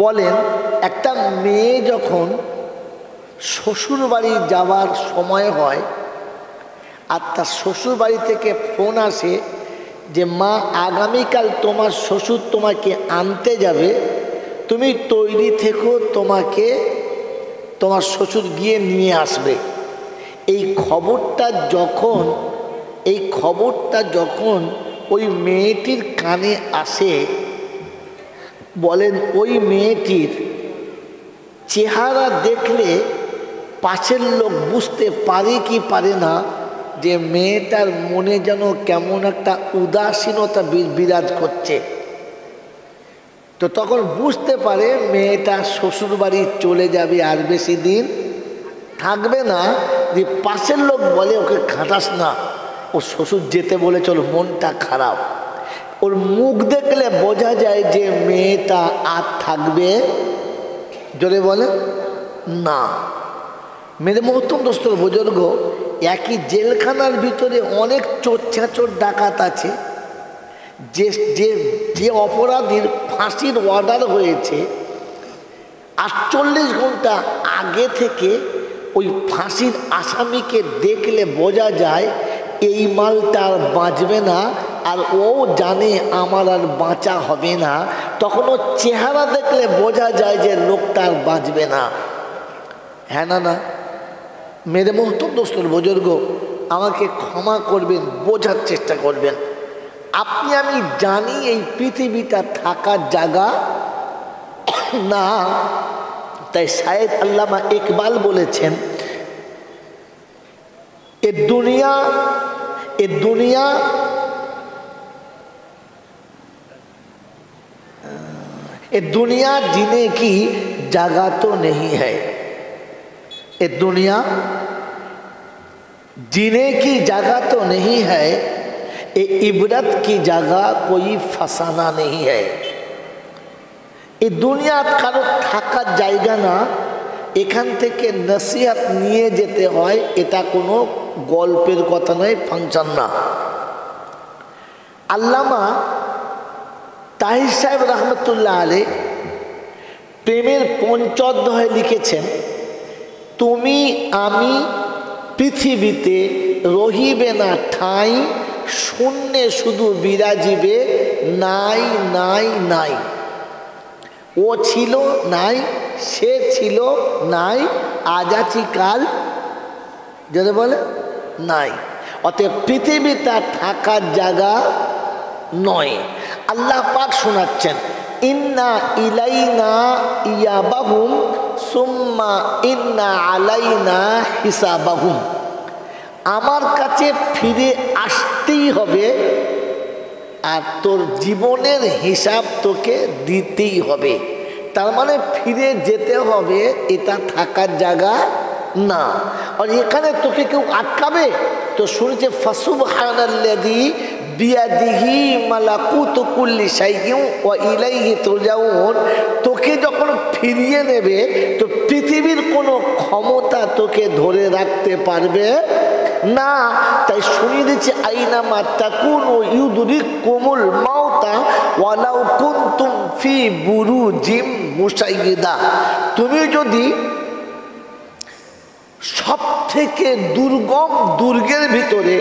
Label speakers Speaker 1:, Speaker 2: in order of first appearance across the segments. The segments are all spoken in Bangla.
Speaker 1: বলেন একটা মেয়ে যখন শ্বশুর বাড়ি যাওয়ার সময় হয় আর তার শ্বশুর বাড়ি থেকে ফোন আসে যে মা আগামীকাল তোমার শ্বশুর তোমাকে আনতে যাবে, তুমি তৈরি থেকো, তোমাকে তোমার শ্বশুর গিয়ে নিয়ে আসবে। এই খবরটা যখন ওই মেয়েটির কানে আসে, বলেন ওই মেয়েটির চেহারা দেখলে পাশের লোক বুঝতে পারে কি পারে না যে মেয়েটার মনে যেন কেমন একটা উদাসীনতা বিরাজ করছে। তো তখন বুঝতে পারে মেয়েটা শ্বশুর বাড়ি চলে যাবে, আর বেশি দিন থাকবে না। যে পাশের লোক বলে ওকে খাটাস না, ও শ্বশুর যেতে বলে চলো, মনটা খারাপ। ওর মুখ দেখলে বোঝা যায় যে মেয়েটা আর থাকবে, জোরে বলে না। মেরে মহত্তম দোস্ত বুজুর্গ, একই জেলখানার ভিতরে অনেক চোর চাচোর ডাকাত আছে। যে অপরাধীর ফাঁসির অর্ডার হয়েছে 48 ঘন্টা আগে থেকে ওই ফাঁসির আসামিকে দেখলে বোঝা যায় এই মালটা আর বাঁচবে না, আর ও জানে আমার আর বাঁচা হবে না। তখন ও চেহারা দেখলে বোঝা যায় যে লোকটা আর বাঁচবে না। হ্যাঁ না মেরে মহত্তম দোস্তর বুজুর্গ, আমাকে ক্ষমা করবেন, বোঝার চেষ্টা করবেন। আপনি আমি জানি এই পৃথিবীটা থাকার জায়গা না। তাই শায়েদ আল্লামা ইকবাল বলেছেন, এ दुनिया जीने की जगह तो नहीं है, ये दुनिया जीने की जगह तो नहीं है, ये इबरत की जगह कोई फसाना नहीं है। ये दुनिया कारो থাকার জায়গা না, এখান থেকে নসিহত নিয়ে যেতে হয়, এটা কোনো গল্পের কথা নয়, ফাংশন না। আল্লামা তাহির সাহেব রহমতুল্লাহ আলাইহি প্রেমের পঞ্চঅধ্যায়ে লিখেছেন, তুমি আমি পৃথিবীতে রহিবে না ঠাঁই, শূন্যে শুধু বিরাজিবে নাই নাই নাই। ও ছিল নাই, সে ছিল নাই, আজ আছি কাল যদি বলে নাই। অতএব পৃথিবীটা থাকার জায়গা নয়। আল্লাহ পাক শোনাচ্ছেন, ইন্না ইলাইনা ইয়াবাহুম সুম্মা ইন্না আলাইনা হিসাবাহুম। আমার কাছে ফিরে আসতেই হবে, আর তোর জীবনের হিসাব তোকে দিতেই হবে। তার মানে ফিরে যেতে হবে, এটা থাকার জায়গা না। আর এখানে তোকে কেউ আটকাবে? তো শুনেছে ফাসুবহানাল্লাযী বিয়াদিহি মালাকুতু কুল্লি শাইইন ওয়া ইলাইহি তুরজাউন। তোকে যখন ফিরিয়ে নেবে তো পৃথিবীর কোনো ক্ষমতা তোকে ধরে রাখতে পারবে না। তাই শুনিয়ে দিচ্ছে, আইনামা তাকুনু ইউদরিকুমুল মাউতা ওয়ালাউ কুনতুম ফি বুরুজিম মুশাইয়্যিদা। তুমি যদি সব থেকে দুর্গম দুর্গের ভিতরে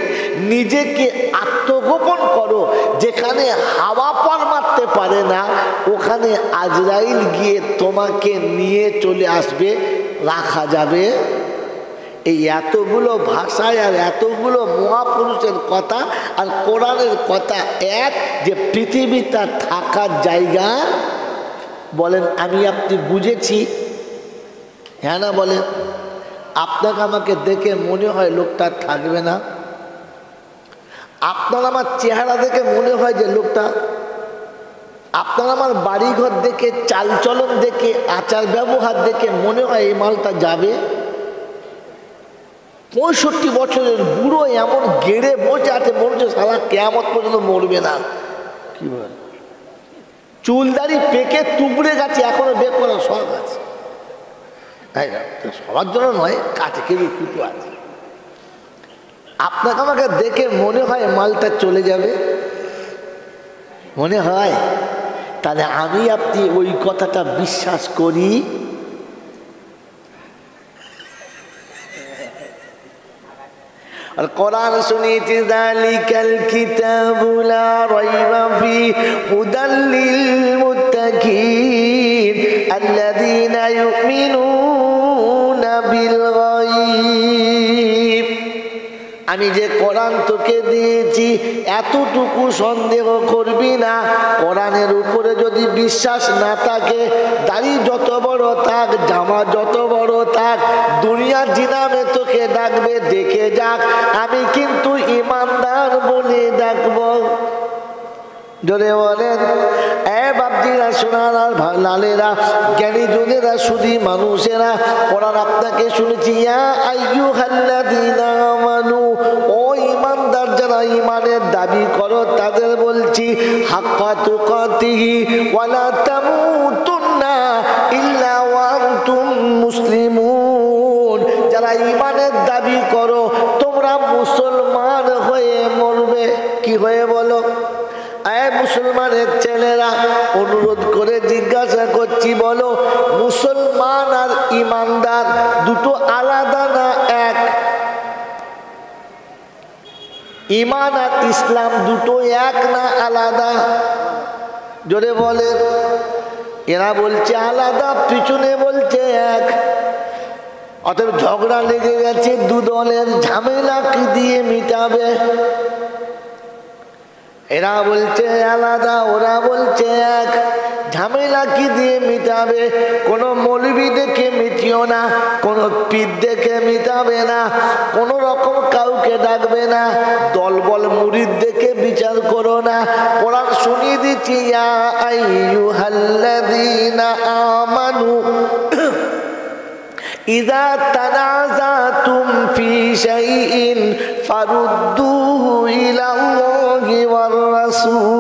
Speaker 1: নিজেকে আত্মগোপন করো, যেখানে হাওয়া পার মারতে পারে না, ওখানে আজরাইল গিয়ে তোমাকে নিয়ে চলে আসবে, রাখা যাবে। এই এতগুলো ভাষায় আর এতগুলো মহাপুরুষের কথা আর কোরআনের কথা এক, যে পৃথিবীটা থাকার জায়গা। বলেন আমি আপনি বুঝেছি? হ্যাঁ না বলেন? আপনাকে আমাকে দেখে মনে হয় লোকটা থাকবে না? আপনার আমার চেহারা দেখে মনে হয় যে লোকটা, আপনার আমার বাড়িঘর দেখে, চালচলন দেখে, আচার ব্যবহার দেখে মনে হয় এই মালটা যাবে। 65 বছরের বুড়ো এমন গেড়ে বসে আছে, মনে হচ্ছে সারা কেয়ামত পর্যন্ত মরবে না। কি বল, চুলদারি পেকে তুবড়ে গেছে, এখনো বের করার শখ আছে। সবার জন্য নয়, কাছে কেউ কুটু আছে। আপনাকে আমাকে দেখে মনে হয় মালটা চলে যাবে, মনে হয়। তাহলে আমি আপনি ওই কথাটা বিশ্বাস করি। আর কোরআন শুনেছি যালিকাল কিতাবু লা রাইবা ফিহি হুদাল লিল মুত্তাকিন আল্লাযীনা ইউমিনুনা বিল গায়ব। আমি যে কোরআন তোকে দিয়েছি এতটুকু সন্দেহ করবি না। কোরআনের উপরে যদি বিশ্বাস না থাকে, দাড়ি যত বড় থাক, জামা যত বড় থাক, দুনিয়ার জিনামে তোকে ডাকবে, ডেকে যাক, আমি কিন্তু ইমানদার বলে ডাকবো। জোরে বলেন এ বাপজিরা, সোনারা, লালেরা, জ্ঞানী জনেরা, শুধু মানুষেরা, কোরআন আপনাকে শুনেছি ইয়া আইয়ুহাল্লাযীনা আমানু, ও ইমানদার যারা ইমানের দাবি করো তাদের বলছি, হাক্কা তুকাতিহি ওয়ালা তামুতুন্না ইল্লা ওয়া আনতুম মুসলিমুন। যারা ইমানের দাবি করো তোমরা মুসলমান হয়ে মরবে। কি হয়ে বলো? মুসলমানের ছেলেরা, অনুরোধ করে জিজ্ঞাসা করছি, বলো মুসলমান আর ইমানদার দুটো আলাদা না এক? ইমান আর ইসলাম দুটো এক না আলাদা? জোরে বলে। এরা বলছে আলাদা, পিছনে বলছে এক। অতএব ঝগড়া লেগে গেছে দু দলের, ঝামেলা কি দিয়ে মিটাবে? এরা বলছে আলাদা, ওরা বলছে এক, ঝামেলা কি দিয়ে মিটাবে? কোনো মৌলবি দেখে মিটিও না, কোনো পীর দেখে মিটাবে না, কোনো রকম কাউকে ডাকবে না, দলবল মুরিদ দেখে বিচার করো না। কোরআন শুনিয়ে দিচ্ছি ইয়া আইয়ুহাল্লাযীনা আমানু ইযা তানাযাতুম ফি শাইইন ফারুদ্দুহু ইলাল্লাহি ওয়ার রাসূল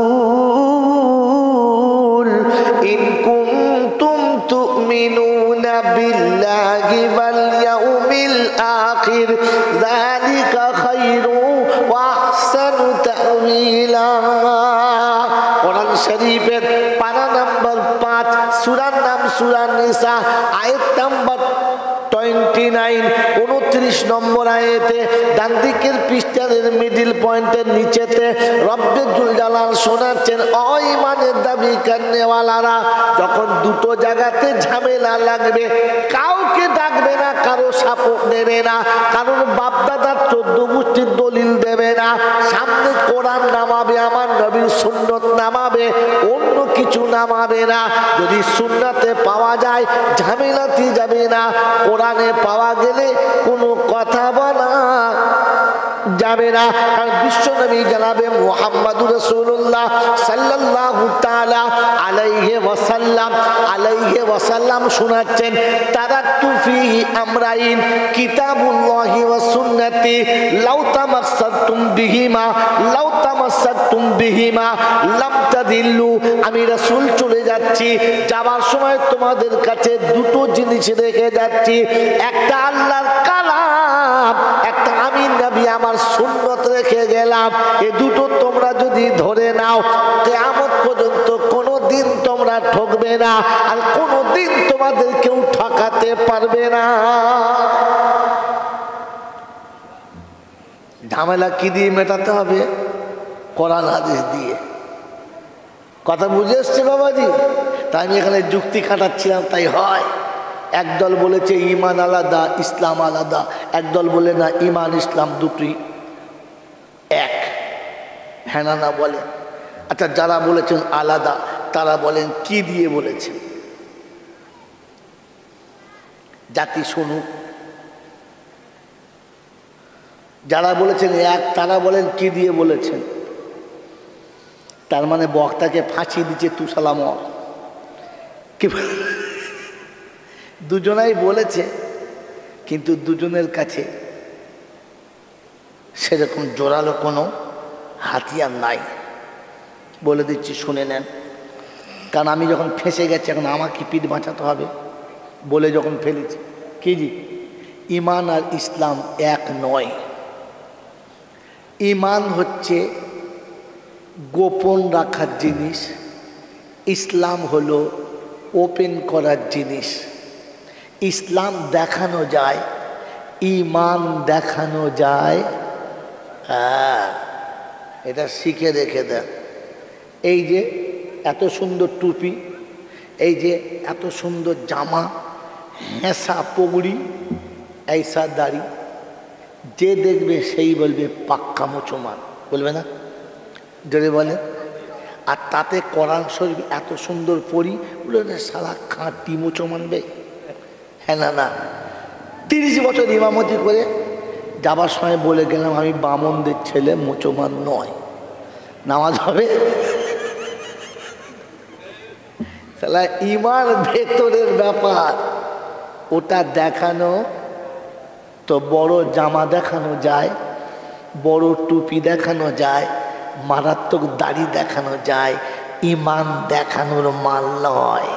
Speaker 1: ইন কুনতুম তু'মিনুনা বিল্লাহি ওয়াল ইয়াউমিল আখির যালিকা খায়রু ওয়া আহসানু তা'ওয়িলা। কোরআন শরীফের পারা নাম্বার 5, সূরার নাম সূরা নিসা, আয়াত নাম্বার 29, 29 নম্বর আয়াতে ডান দিকের পৃষ্ঠার মিডল পয়েন্টের নিচেতে রব্বে জুল জালাল শোনাচ্ছেন, ও ইমানের দাবি করনেওয়ালারা, যখন দুটো জায়গাতে ঝামেলা লাগবে, কাউকে ডাকবে না, কারো সাপোর্ট দেবে না, কারোর বাপদাদার 14 গোষ্ঠীর দলিল দেবে না, সামনে কোরআন নামাবে, আমার নবীর সুন্নত নামাবে, অন্য কিছু নামাবে না। যদি সুন্নাতে পাওয়া যায় ঝামেলাতে যাবে না, কোরআনে পাওয়া গেলে কোনো কথা বলা যাবে না। কারণ বিশ্ব নবী জনাবে মুহাম্মদুর রাসূলুল্লাহ সাল্লাল্লাহু তাআলা আলাইহি ওয়াসাল্লাম শোনাচ্ছেন, তারাক্তু ফীহি আমরাইন কিতাবুল্লাহি ওয়া সুন্নতি লাউ তামাসসাকতুম বিহিমা লাম তাদিল্লু। আমি রাসূল চলে যাচ্ছি, যাবার সময় তোমাদের কাছে দুটো জিনিস রেখে যাচ্ছি, একটা আল্লাহর কালাম, একটা আমি নবী আমার সুন্নত রেখে গেলাম। এই দুটো তোমরা যদি ধরে নাও, কিয়ামত পর্যন্ত কোনোদিন তোমরা ঠকবে না, আর কোনোদিন তোমাদের কেউ ঠকাতে পারবে না। ঝামেলা কি দিয়ে মেটাতে হবে? কোরআন হাদিস দিয়ে। কথা বুঝে এসছে বাবাজি? তাই আমি এখানে যুক্তি খাটাচ্ছিলাম, তাই হয়। একদল বলেছে ইমান আলাদা, ইসলাম আলাদা, একদল বলে না ইমান ইসলাম দুটি এক। হ্যাঁ না বলেন? আচ্ছা, যারা বলেছেন আলাদা তারা বলেন কি দিয়ে বলেছেন? জাতি শুনুক। যারা বলেছেন এক তারা বলেন কি দিয়ে বলেছেন? তার মানে বক্তাকে ফাঁসি দিচ্ছে তুসালাম। কি দুজনাই বলেছে, কিন্তু দুজনের কাছে সেরকম জোরালো কোনো হাতিয়ার নাই। বলে দিচ্ছি, শুনে নেন। কারণ আমি যখন ফেঁসে গেছি, এখন আমাকে পিঠ বাঁচাতে হবে বলে যখন ফেলেছি। কি জি? ইমান আর ইসলাম এক নয়। ইমান হচ্ছে গোপন রাখার জিনিস, ইসলাম হলো ওপেন করার জিনিস। ইসলাম দেখানো যায়, ঈমান দেখানো যায়। এটা শিখে রেখে দেন। এই যে এত সুন্দর টুপি, এই যে এত সুন্দর জামা, হেঁসা পগড়ি, এইসা দাড়ি, যে দেখবে সেই বলবে পাক্কা মুসলমান, বলবে না? যদি বলেন, আর তাতে কোরআন শরীফ এত সুন্দর পড়ি, বলে সারা খাঁটি মুসলমান বে। হ্যাঁ না না, 30 বছর ইমামতি করে যাবার সময় বলে গেলাম আমি বামনদের ছেলে, মুসলমান নয়, নামাজ হবে? তাহলে ইমান ভেতরের ব্যাপার, ওটা দেখানো তো বড় জামা দেখানো যায়, বড় টুপি দেখানো যায়, মারাত্মক দাড়ি দেখানো যায়, ইমান দেখানোর মাল নয়।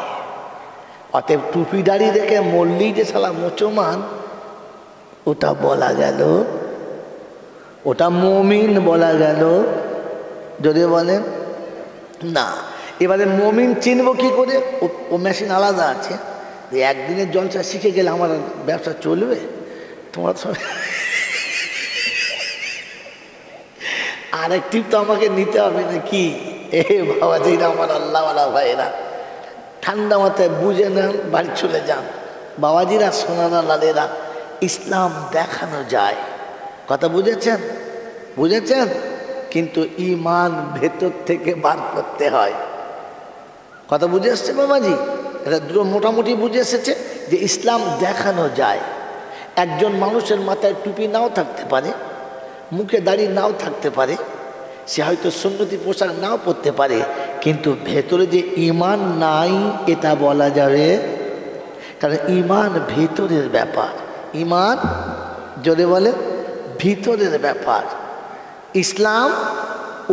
Speaker 1: অতএব টুপি দাড়ি দেখে মরলেই যে শালা মুসলমান, ওটা বলা গেল, ওটা মুমিন বলা গেল? যদি বলেন না, এবারে মুমিন চিনব কি করে? ও মেশিন আলাদা আছে, একদিনের জলসা শিখে গেলে আমার ব্যবসা চলবে? তোমার আরেকটি তো আমাকে নিতে হবে নাকি? এ বাবা, যেটা আমার আল্লাহওয়ালা ভাইরা, ঠান্ডা মাথায় বুঝে নেন, বাড়ি চলে যান। বাবাজিরা, সোনারা, লালেরা, ইসলাম দেখানো যায়, কথা বুঝেছেন? বুঝেছেন? কিন্তু ইমান ভেতর থেকে বার করতে হয়। কথা বুঝে এসছে বাবাজি? এটা দুটো মোটামুটি বুঝে এসেছে যে ইসলাম দেখানো যায়। একজন মানুষের মাথায় টুপি নাও থাকতে পারে, মুখে দাড়ি নাও থাকতে পারে, সে হয়তো সুন্নতি পোশাক নাও পরতে পারে, কিন্তু ভেতরে যে ঈমান নাই এটা বলা যাবে। কারণ ঈমান ভেতরের ব্যাপার। ঈমান জোরে বলে ভিতরের ব্যাপার, ইসলাম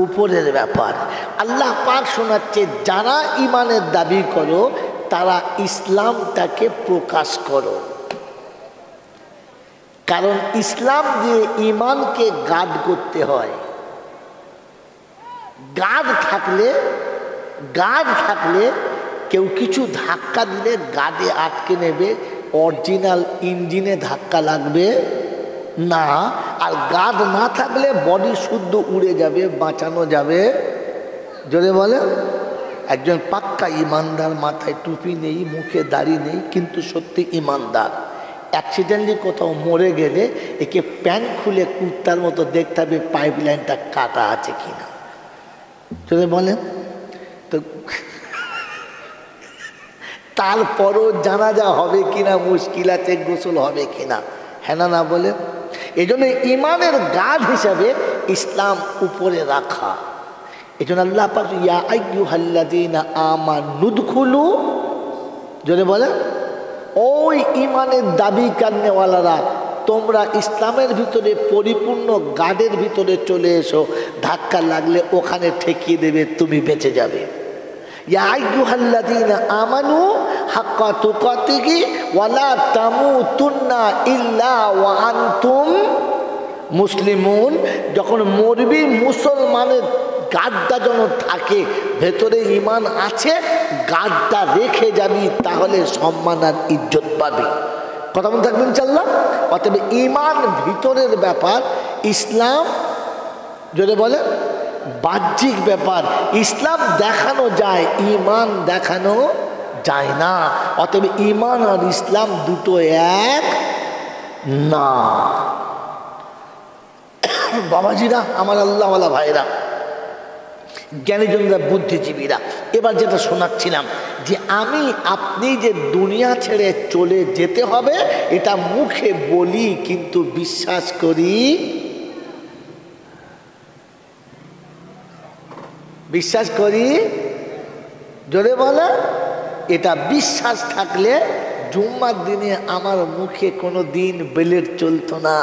Speaker 1: উপরের ব্যাপার। আল্লাহ পাক শোনাচ্ছে, যারা ঈমানের দাবি করো তারা ইসলামটাকে প্রকাশ করো। কারণ ইসলাম দিয়ে ঈমানকে গার্ড করতে হয়। গার্ড থাকলে কেউ কিছু ধাক্কা দিলে গার্ডে আটকে নেবে, অরিজিনাল ইঞ্জিনে ধাক্কা লাগবে না। আর গার্ড না থাকলে বডি শুদ্ধ উড়ে যাবে, বাঁচানো যাবে। জোরে বলে, একজন পাক্কা ইমানদার, মাথায় টুপি নেই, মুখে দাড়ি নেই, কিন্তু সত্যি ইমানদার, অ্যাক্সিডেন্টলি কোথাও মরে গেলে একে প্যান্ট খুলে কুত্তার মতো দেখতে হবে পাইপ লাইনটা কাটা আছে কিনা। চলে বলেন তো, তারপরও জানাজা হবে কিনা মুশকিল আছে, গোসল হবে কিনা, হ্যাঁ না বলে? এই জন্য ইমানের গার্ড হিসাবে ইসলাম উপরে রাখা। এই জন্য আল্লাহ পাক ইয়া আইয়ুহাল্লাযীনা আমানুদখুলু, জোরে বলে, ওই ইমানের দাবি কান্নেওয়ালারা, তোমরা ইসলামের ভিতরে পরিপূর্ণ গার্ডের ভিতরে চলে এসো, ধাক্কা লাগলে ওখানে ঠেকিয়ে দেবে, তুমি বেঁচে যাবে। ইয়া আইয়ুহাল্লাযীনা আমানু হাক্কা তুকাতিহি ওয়ালা তামুতুন্না ইল্লা ওয়া আনতুম মুসলিমুন। যখন মরবি, মুসলমানের গার্ডটা যেন থাকে, ভেতরে ঈমান আছে, গার্ডটা রেখে যাবি, তাহলে সম্মান আর ইজ্জত পাবি। কথা বলতে থাকবেন ইনশাআল্লাহ। অতএব ঈমান ভিতরের ব্যাপার, ইসলাম যদি বলে বাহ্যিক ব্যাপার। ইসলাম দেখানো যায়, ঈমান দেখানো যায় না। অতএব ঈমান আর ইসলাম দুটো এক না। বাবাজিরা, আমার আল্লাহওয়ালা ভাইরা, জ্ঞানীজনরা, বুদ্ধিজীবীরা, এবার যেটা শোনাচ্ছিলাম যে আমি আপনি যে দুনিয়া ছেড়ে চলে যেতে হবে, এটা মুখে বলি কিন্তু বিশ্বাস করি। বিশ্বাস করি, জোরে বলে। এটা বিশ্বাস থাকলে জুম্মার দিনে আমার মুখে কোনো দিন ব্লেড চলতো না।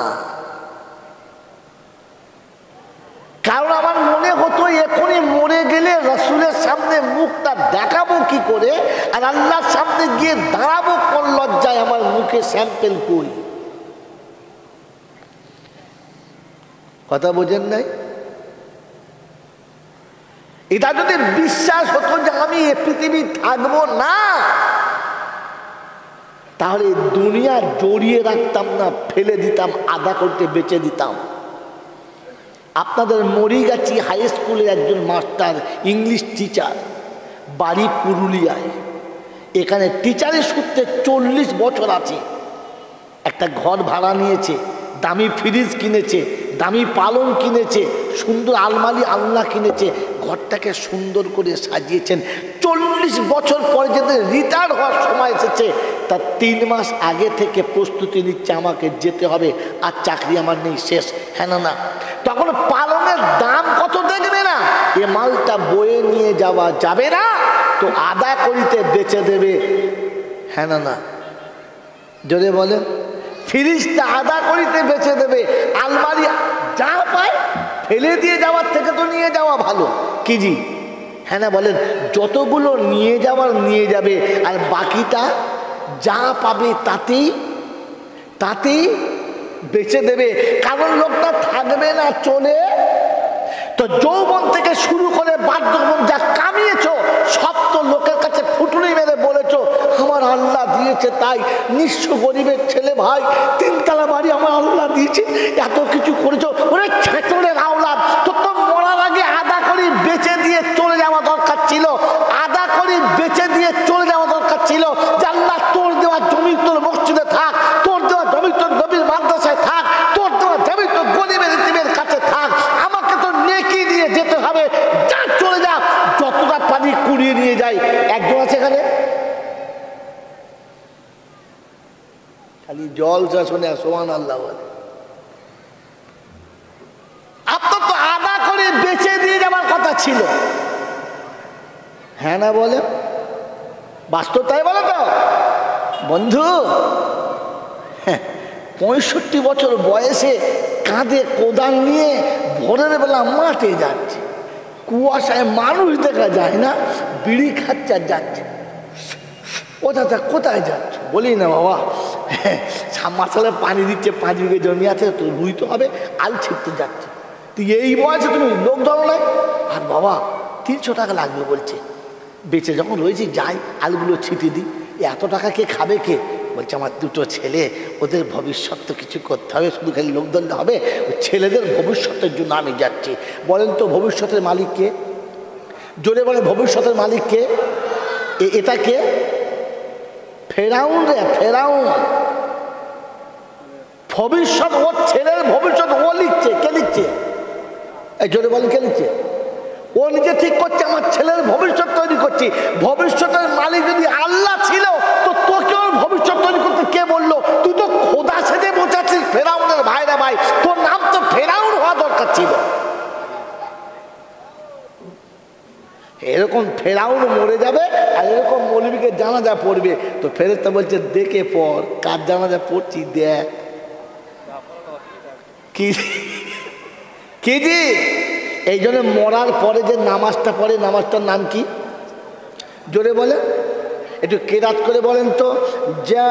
Speaker 1: কারণ আমার মনে হতো এখনই মরে গেলে রাসূলের সামনে মুখটা দেখাবো কি করে, আর আল্লাহর সামনে গিয়ে দাঁড়াবো কোন লজ্জায়, আমার মুখে স্যাম্পেল কই। কথা বোঝেন নাই? এটা যদি বিশ্বাস হতো যে আমি এ পৃথিবী থাকবো না, তাহলে দুনিয়া জড়িয়ে রাখতাম না, ফেলে দিতাম, আধা করতে বেচে দিতাম। আপনাদের মরিগাছি হাই স্কুলের একজন মাস্টার, ইংলিশ টিচার, বাড়ি পুরুলিয়ায়। এখানে টিচারের সূত্রে 40 বছর আছে। একটা ঘর ভাড়া নিয়েছে, দামি ফ্রিজ কিনেছে, দামি পালং কিনেছে, সুন্দর আলমারি আলনা কিনেছে, ঘরটাকে সুন্দর করে সাজিয়েছেন। 40 বছর পরে যেতে রিটায়ার হওয়ার সময় এসেছে, তার 3 মাস আগে থেকে প্রস্তুতি নিচ্ছে, আমাকে যেতে হবে, আর চাকরি আমার নেই, শেষ। হ্যাঁ না? তখন পালংয়ের দাম কত দেখবে না, এ মালটা বয়ে নিয়ে যাওয়া যাবে না, তো আদা করিতে বেচে দেবে। হ্যাঁ না? জোরে বলেন। ফ্রিজটা আদা করিতে বেচে দেবে, আলমারি যা পায় ফেলে দিয়ে যাওয়ার থেকে তো নিয়ে যাওয়া ভালো। কি জি? হ্যাঁ না বলেন। যতগুলো নিয়ে যাওয়ার নিয়ে যাবে, আর বাকিটা যা পাবে তাতেই বেচে দেবে। কারণ লোকটা থাকবে না, চলে। তো যৌবন থেকে শুরু করে বার্ধক্য যা কামিয়েছো, সব তো লোকের কাছে ফুটুনি মেরে বলেছো আমার আল্লাহ দিয়েছে তাই। নিঃস্ব গরিবের ছেলে ভাই, 3 তলা বাড়ি আমার আল্লাহ দিয়েছে, এত কিছু করেছো। ওরে ছেচড়ের আওলাদ, তো মরার আগে আদা করে বেচে দিয়ে চলে যাওয়া দরকার ছিল। আদা করে বেচে দিয়ে চলে যাওয়া দরকার ছিল। যে আল্লাহ তোর দেওয়া জমি তোর মসজিদে থাক, তোর দেওয়া জমি তোর নবীর মাদ্রাসায় থাক, তোর দেওয়া জমি তোর গরিবের ইতিমের কাছে থাক, আমাকে তো নেকি দিয়ে যেতে হবে। যা চলে যা, যতটা পানি কুড়িয়ে নিয়ে যাই। একজন আছে এখানে খালি জল যা শোনে সুবহানাল্লাহ বলে। আপনার তো আদা করে বেচে দিয়ে যাওয়ার কথা ছিল। হ্যাঁ না বলে? বাস্তব তাই বলে তো বন্ধু। 65 বছর বয়সে কাঁধে কোদাল নিয়ে ভোরের বেলা মাঠে যাচ্ছে, কুয়াশায় মানুষ দেখা যায় না, বিড়ি খাচ্ছে আর যাচ্ছে। ও দাদা কোথায় যাচ্ছ? বলি না বাবা, সাবমার্শালে পানি দিচ্ছে, 5 বিঘে জমি আছে, তো রুইতে হবে, আল ছিটতে যাচ্ছে। তুই এই বয়সে তুমি লোক ধরো নাই? আর বাবা 300 টাকা লাগবে বলছে। বেঁচে যখন রয়েছি যাই, আলগুলো ছিটে দিই। এত টাকা কে খাবে কে? বলছে আমার 2টো ছেলে, ওদের ভবিষ্যৎ তো কিছু করতে হবে, শুধু খালি লোক ধরলে হবে। ছেলেদের ভবিষ্যতের জন্য আমি যাচ্ছি। বলেন তো ভবিষ্যতের মালিক কে? জোরে বলে ভবিষ্যতের মালিক কে? এটা কে? ফেরাউন রে, ফেরাউন। ভবিষ্যৎ, ওর ছেলের ভবিষ্যৎ ও লিখছে। কে লিখছে? এই জোরে বলেন কে লিখছে? ও নিজে ঠিক করছে আমার ছেলের ভবিষ্যৎ তৈরি করছি। ভবিষ্যতের মালিক যদি আল্লাহ ছিল, তো তোকে ওর ভবিষ্যৎ তৈরি করতে কে বললো? তুই তো খোদা সেজে বোঝাচ্ছিস ফেরাউনের ভাইরা ভাই, তোর নাম তো ফেরাউন হওয়া দরকার ছিল। এরকম ফেরাউন মরে যাবে, আর এরকম মৌলবীকে জানাজা পড়বে, তো ফেরেশতা বলছে দেখে পড়, কার জানাজা পড়ছি দেখ। কি জি? এই জন্য মরার পরে যে নামাজটা পড়ে, নামাজটার নাম কি? জোরে বলে, একটু কেরাত করে বলেন তো। যা,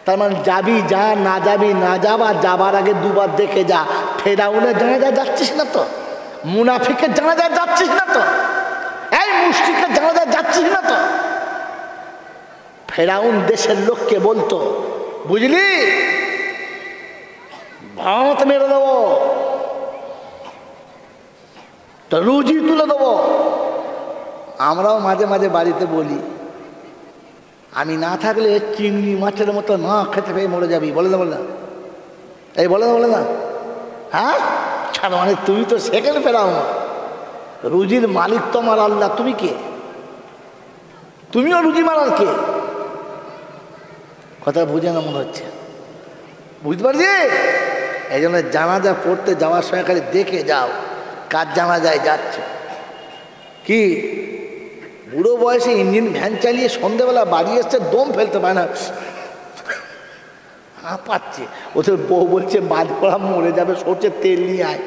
Speaker 1: তার মানে যাবি যা, না যাবি না যাবা, যাবার আগে 2 বার দেখে যা। ফেরাউনের জানাজা যাচ্ছিস না তো? মুনাফিকের জানাজা যাচ্ছিস না তো? এই মুশরিকের জানাজা যাচ্ছিস না তো? ফেরাউন দেশের লোককে বলতো, বুঝলি, ভাত মেরে দেবো, তো রুজি তুলে দেবো। আমরাও মাঝে মাঝে বাড়িতে বলি, আমি না থাকলে চিংড়ি মাছের মতো না খেতে পেয়ে মরে যাবি। বলে না, বলে না, এই বলে না, বলে না। হ্যাঁ, ছাড়, মানে তুমি তো সেকেন্ড ফেরাও না। রুজির মালিক তো আমার আল্লাহ, তুমি কে? তুমিও রুজি মারার কে? কথা বুঝে না মনে হচ্ছে, বুঝতে পারছি। এই জন্য জানাজা পড়তে যাওয়ার সময় খালি দেখে যাও কার জানাজায় যাচ্ছে। কি বুড়ো বয়সে ইঞ্জিন ভ্যান চালিয়ে সন্ধ্যেবেলা বাড়ি এসছে, দম ফেলতে পারে না, পাচ্ছে। ওদের বউ বলছে বাদ করা মরে যাবে, সরষের তেল নিয়ে আয়।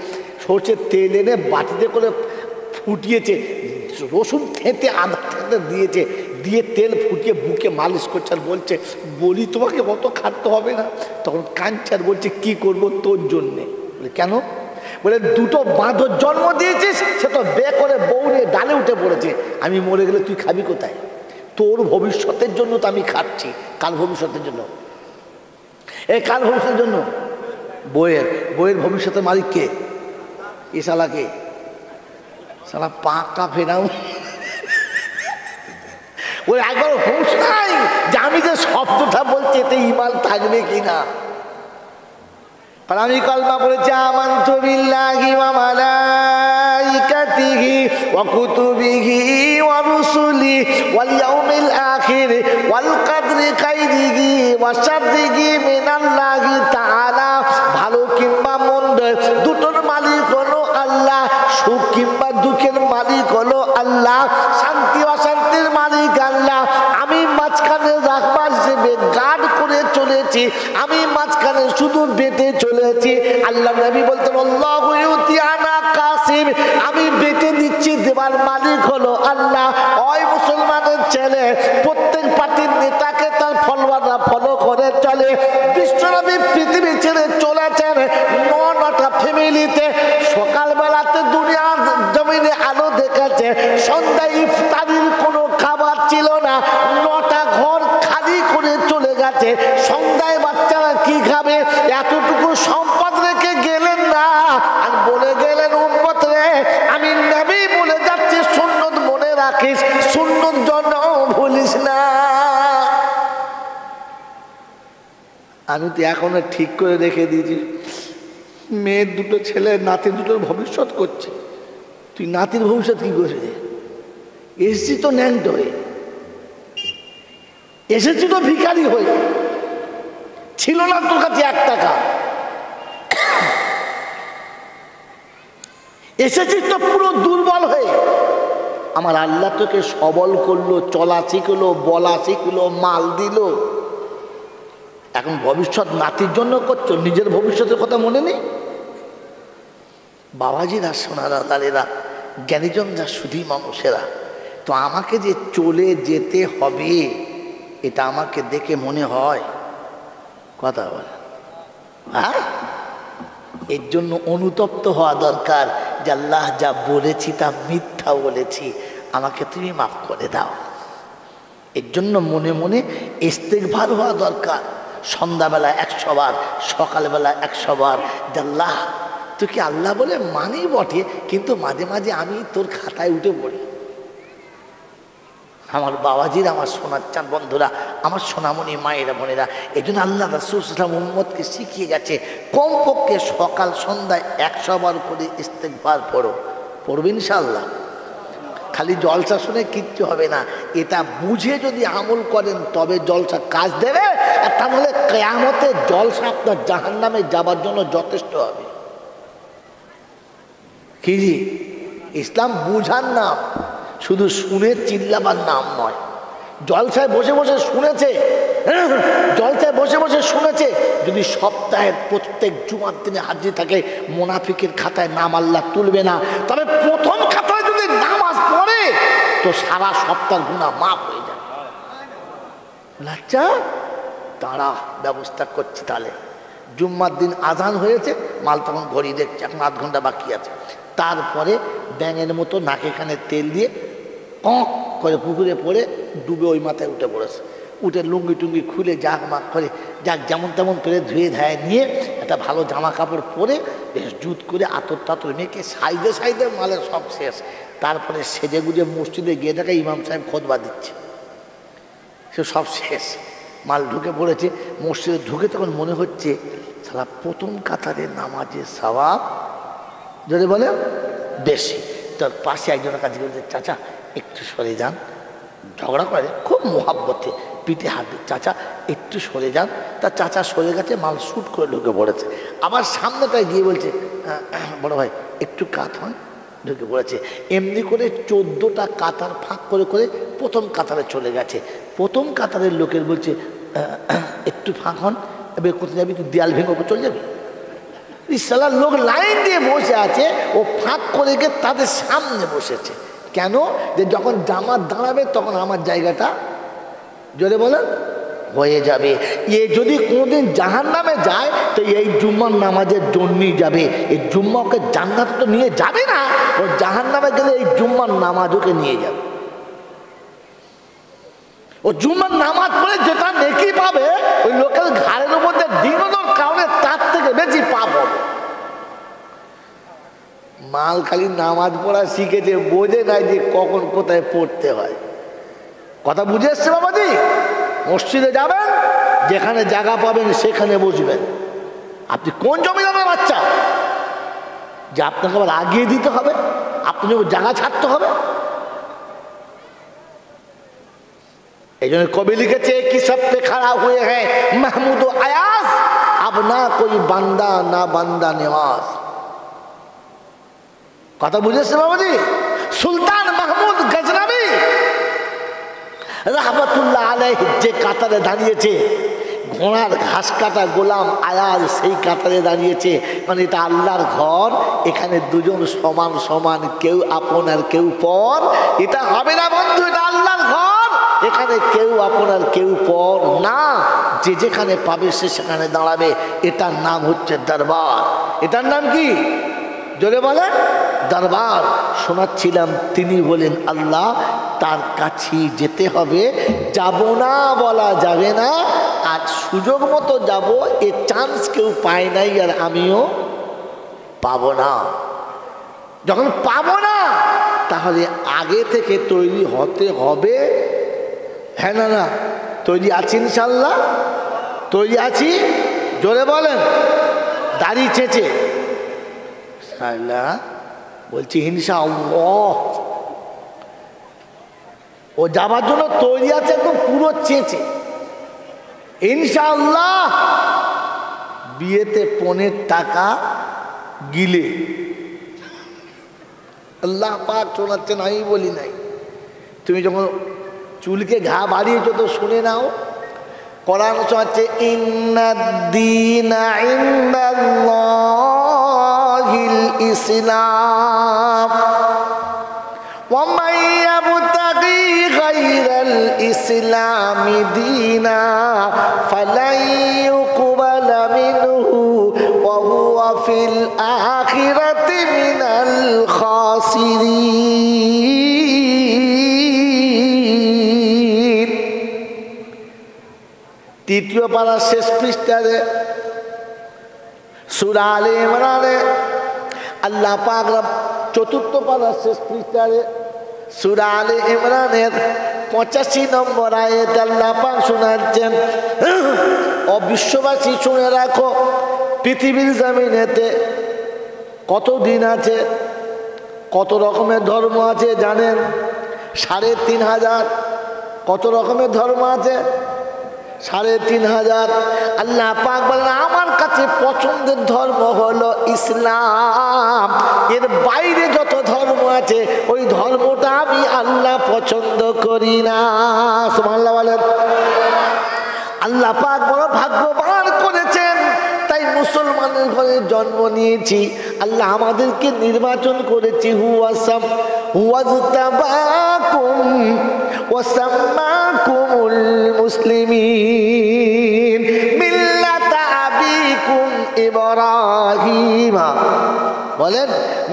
Speaker 1: সরষের তেল এনে বাটিতে করে ফুটিয়েছে, রসুন থেঁতে আদা থেঁতে দিয়েছে, দিয়ে তেল ফুটিয়ে বুকে মালিশ করছে আর বলছে, বলি তোমাকে অত খাটতে হবে না। তখন কাঁদছে আর বলছে, কি করব তোর জন্যে। বলে কেন? বলে দুটো বাঁদর জন্ম দিয়েছিস, সে তো বে করে বউ নিয়ে ডালে উঠে পড়েছে, আমি মরে গেলে তুই খাবি কোথায়? তোর ভবিষ্যতের জন্য তো আমি খাচ্ছি, কাল ভবিষ্যতের জন্য। এই কাল ভবিষ্যতের জন্য বইয়ের ভবিষ্যতের মালিক কে? এ শালাকে, শালা পাকা ফেরাও। ওই একবার হুঁশ নাই যে আমি যে শব্দটা বলছি এতে ঈমান থাকবে কিনা। আর আমি কলমা পড়েছি, আমানতু বিল্লাহি ওয়া মালাইকাতিহি ওয়া কুতুবিহি ওয়া রুসুলি ওয়াল ইয়াউমিল আখির ওয়াল কদরি খাইরিহি ওয়া শাররিহি মিনাল্লাহি তাআলা। ভালো কিংবা মন্দ দুটোর মালিক হলো আল্লাহ, সুখ কিংবা দুঃখের মালিক হলো আল্লাহ, শান্তি অশান্তির মালিক আল্লাহ। আমি মাঝখানে রাখবার হিসেবে গার্ড করে চলেছি, আমি মাঝখানে শুধু বেটে চলেছি। আল্লাহ নবী বলতেন, আল্লাহু ইউতিয়ানা কাসিম, আমি বেটে দিচ্ছি, দেবার মালিক হলো আল্লাহ। ওই মুসলমানের ছেলে প্রত্যেক পার্টির নেতাকে তার ফলোয়াররা ফলো করে চলে। বিশ্বনবী পৃথিবী ছেড়ে চলেছেন 9টা ফ্যামিলিতে। সকালবেলাতে দুনিয়ার জমিনে আলো দেখেছে, সন্ধ্যায় ইফতারির কোনো খাবার ছিল না, 9টা ঘর খালি করে চলে গেছে। সন্ধ্যায় বাচ্চারা কি খাবে? এতটুকু সম্পদ রেখে গেলেন না, আর বলে গেলেন, উম্মত রে আমি নবী বলে যাচ্ছি, সুন্নত মনে রাখিস, সুন্নত জন্য ভুলিস না। আমি তো এখনো ঠিক করে রেখে দিয়েছি, মেয়ের দুটো ছেলে, নাতি দুটোর ভবিষ্যৎ করছে। তুই নাতির ভবিষ্যৎ কি করছিস? এসেছি তো ন্যাংট হয়ে, এসেছি তো ভিখারি হয়ে, ছিল না তোর কাছে 1 টাকা, এসেছিস তো পুরো দুর্বল হয়ে। আমার আল্লাহ তোকে সবল করলো, চলা শিখলো, বলা শিখলো, মাল দিল। এখন ভবিষ্যৎ নাতির জন্য করছো, নিজের ভবিষ্যতের কথা মনে নেই? বাবাজিরা, সোনারা, দাঁড়েরা, জ্ঞানীজন যা শুধু মানুষেরা, তো আমাকে যে চলে যেতে হবে এটা আমাকে দেখে মনে হয়? কথা বলে, হ্যাঁ? এর জন্য অনুতপ্ত হওয়া দরকার যে আল্লাহ যা বলেছি তা মিথ্যা বলেছি, আমাকে তুমি মাফ করে দাও। এর জন্য মনে মনে ইস্তেগফার হওয়া দরকার। সন্ধ্যাবেলা 100 বার, সকালবেলা 100 বার, যে আল্লাহ তুই কি আল্লাহ বলে মানি বটে, কিন্তু মাঝে মাঝে আমি তোর খাতায় উঠে পড়ি। আমার বাবাজির, আমার সোনার চাঁদ বন্ধুরা, আমার সোনামণি মায়েরা, বোনেরা, এই জন্য আল্লাহ রাসূল সাল্লাল্লাহু আলাইহি ওয়াসাল্লাম উম্মতকে শিখিয়ে গেছে, কমপক্ষে সকাল সন্ধ্যায় 100 বার করে ইস্তেগফার পড়বে ইনশাআল্লাহ। খালি জলসা শুনে কিচ্ছু হবে না, এটা বুঝে যদি আমল করেন তবে জলসা কাজ দেবে। আর তাহলে কিয়ামতে জলসা আপনার জাহান্নামে যাবার জন্য যথেষ্ট হবে। কি জি, ইসলাম বুঝার নাম, শুধু শুনে চিল্লাবার নাম নয়। জলসায় বসে বসে শুনেছে, জলসায় বসে বসে শুনেছে, যদি সপ্তাহের প্রত্যেক জুমার দিনে হাজির থাকে, মুনাফিকের খাতায় নাম আল্লাহ তুলবে না। তবে প্রথম খাতায় যদি নামাজ পড়ে তো সারা সপ্তাহের গুনাহ মাফ হয়ে যায়। আচ্ছা তারা ব্যবস্থা করছি। তাহলে জুম্মার দিন আজান হয়েছে, মাল তখন ঘড়ি দেখছে, এখন 8 ঘন্টা বাকি আছে। তারপরে ব্যাঙের মতো নাকে কানে তেল দিয়ে কক করে পুকুরে পড়ে ডুবে ওই মাথায় উঠে পড়েছে। উঠে লুঙ্গি টুঙ্গি খুলে জাক মাক করে, যাক যেমন তেমন করে ধুয়ে ধায় নিয়ে একটা ভালো জামা কাপড় পরে বেশ জুত করে আতর টাতর মেখে সাইডে সাইডে মালে সব শেষ। তারপরে সেজে গুজে মসজিদে গিয়ে দেখে ইমাম সাহেব খুতবা দিচ্ছে, সে সব শেষ, মাল ঢুকে পড়েছে। মসজিদে ঢুকে তখন মনে হচ্ছে সারা প্রথম কাতারে নামাজের সওয়াব যদি বলে বেশি। তার পাশে একজনের কাছে বলছে, চাচা একটু সরে যান। ঝগড়া করে খুব মোহাব্বতে, পিঠে হাত দিয়ে, চাচা একটু সরে যান। তার চাচা সরে গেছে, মাল শ্যুট করে ঢুকে পড়েছে। আবার সামনেটায় গিয়ে বলছে, বড় ভাই একটু কাত হন, ঢুকে পড়েছে। এমনি করে 14টা কাতার ফাঁক করে করে প্রথম কাতারে চলে গেছে। প্রথম কাতারের লোকের বলছে, একটু ফাঁক হন, এবার কোথায় যাবি? তুই দেয়াল ভেঙে ওপর চলে যাবি? ইসলার লোক লাইন দিয়ে বসে আছে, ও ফাঁক করে গিয়ে তাদের সামনে বসেছে। কেন? যে যখন জামাত দাঁড়াবে তখন আমার জায়গাটা জোরে বলেন হয়ে যাবে। এ যদি কোনোদিন জাহান্নামে যায় তো এই জুম্মার নামাজের জন্যই যাবে। এই জুম্মা ওকে জান্নাত তো নিয়ে যাবে না, ও জাহান্নামে গেলে এই জুম্মার নামাজ ওকে নিয়ে যাবে। ও জুম্মার নামাজ পড়ে যেটা নেকি পাবে ওই লোকের ঘাড়ের উপর দিয়ে ডিঙানোর কারণে তার থেকে বেশি পাবো। মাল খালি নামাজ পড়া শিখেছে, বোঝে নাই যে কখন কোথায় পড়তে হয়। কথা বুঝে এসছে বাবাজি? মসজিদে যাবেন, যেখানে জায়গা পাবেন সেখানে বসবেন। আপনি কোন জমিদারের বাচ্চা যে আপনাকে আবার আগিয়ে দিতে হবে, আপনি জায়গা ছাড়তে হবে? এই জন্য কবি লিখেছে কি সব পে খাড়া হুয়ে হ্যায় মাহমুদ আয়াজ, আব না কোই বান্দা না বান্দা নেওয়াজ। কথা বুঝেছে বাবাজি? সুলতান মাহমুদ গজনবী রহমতুল্লাহ আলাইহি যে কাতারে দাঁড়িয়েছে, ঘোড়ার ঘাস কাটা গোলাম আয়াজ সেই কাতারে দাঁড়িয়েছে। মানে এটা আল্লাহর ঘর, এখানে দুজন সমান সমান, কেউ আপন আর কেউ পর। এটা হবে না বন্ধু, এটা আল্লাহর ঘর, এখানে কেউ আপন আর কেউ পর না। যে যেখানে পাবে সে সেখানে দাঁড়াবে। এটার নাম হচ্ছে দরবার। এটার নাম কি জোরে বলেন? দরবার। শোনাচ্ছিলাম তিনি বলেন আল্লাহ, তার কাছেই যেতে হবে, যাব না বলা যাবে না। আর সুযোগ মতো যাব, এ চান্স কেউ পায় নাই আর আমিও পাবো না। যখন পাবো না তাহলে আগে থেকে তৈরি হতে হবে। হ্যাঁ না না তৈরি আছি ইনশাল্লাহ? তৈরি আছি জোরে বলেন। দাড়ি চেঁচে বলছি ইনশাআল্লাহ, ও যাবার জন্য তৈরি আছে একদম পুরো চেঁচে ইনশাআল্লাহ। বিয়েতে পনের টাকা গিলে আল্লাহ পাক শোনাচ্ছেন, আমি বলি নাই। তুমি যখন চুলকে ঘা বাড়িয়েছো তো শুনে নাও। কোরআন শোনাচ্ছে ইন্নাদ-দীনা ইনদাল্লাহিল ইসলাম ওয়া মান ইয়াবতাগি গায়রাল ইসলামি দীনা ফালান ইউকবালা মিনহু ওয়া হুয়া ফিল আখিরাতি মিনাল খাসিরিন। তৃতীয় পারা শেষ পৃষ্ঠারে সূরা আলে ইমরানে আল্লাহ পাক চতুর্থ পারা শেষ পৃষ্ঠারে সূরা আলে ইমরানের 85 নম্বর আয়াতে আল্লাহ পাক শোনাচ্ছেন, ও বিশ্ববাসী শুনে রাখো, পৃথিবীর জমিনেতে কত দিন আছে, কত রকমের ধর্ম আছে জানেন? ৩৫০০। কত রকমের ধর্ম আছে? ৩৫০০। আল্লাহ পাক বলেন আমার কাছে পছন্দের ধর্ম হলো ইসলাম। এর বাইরে যত ধর্ম আছে ওই ধর্মটা আমি আল্লাহ পছন্দ করি না। সুবহানাল্লাহ বলেন। আল্লাহ পাক বড় ভাগ্যবান করেছেন, তাই মুসলমানের ঘরে জন্ম নিয়েছি। আল্লাহ আমাদেরকে নির্বাচন করেছি। হুয়াজতাবাকুম ওয়াসাম্মাকুমুল মুসলিমিন মিল্লাতা আবিকুম ইব্রাহিম। বলেন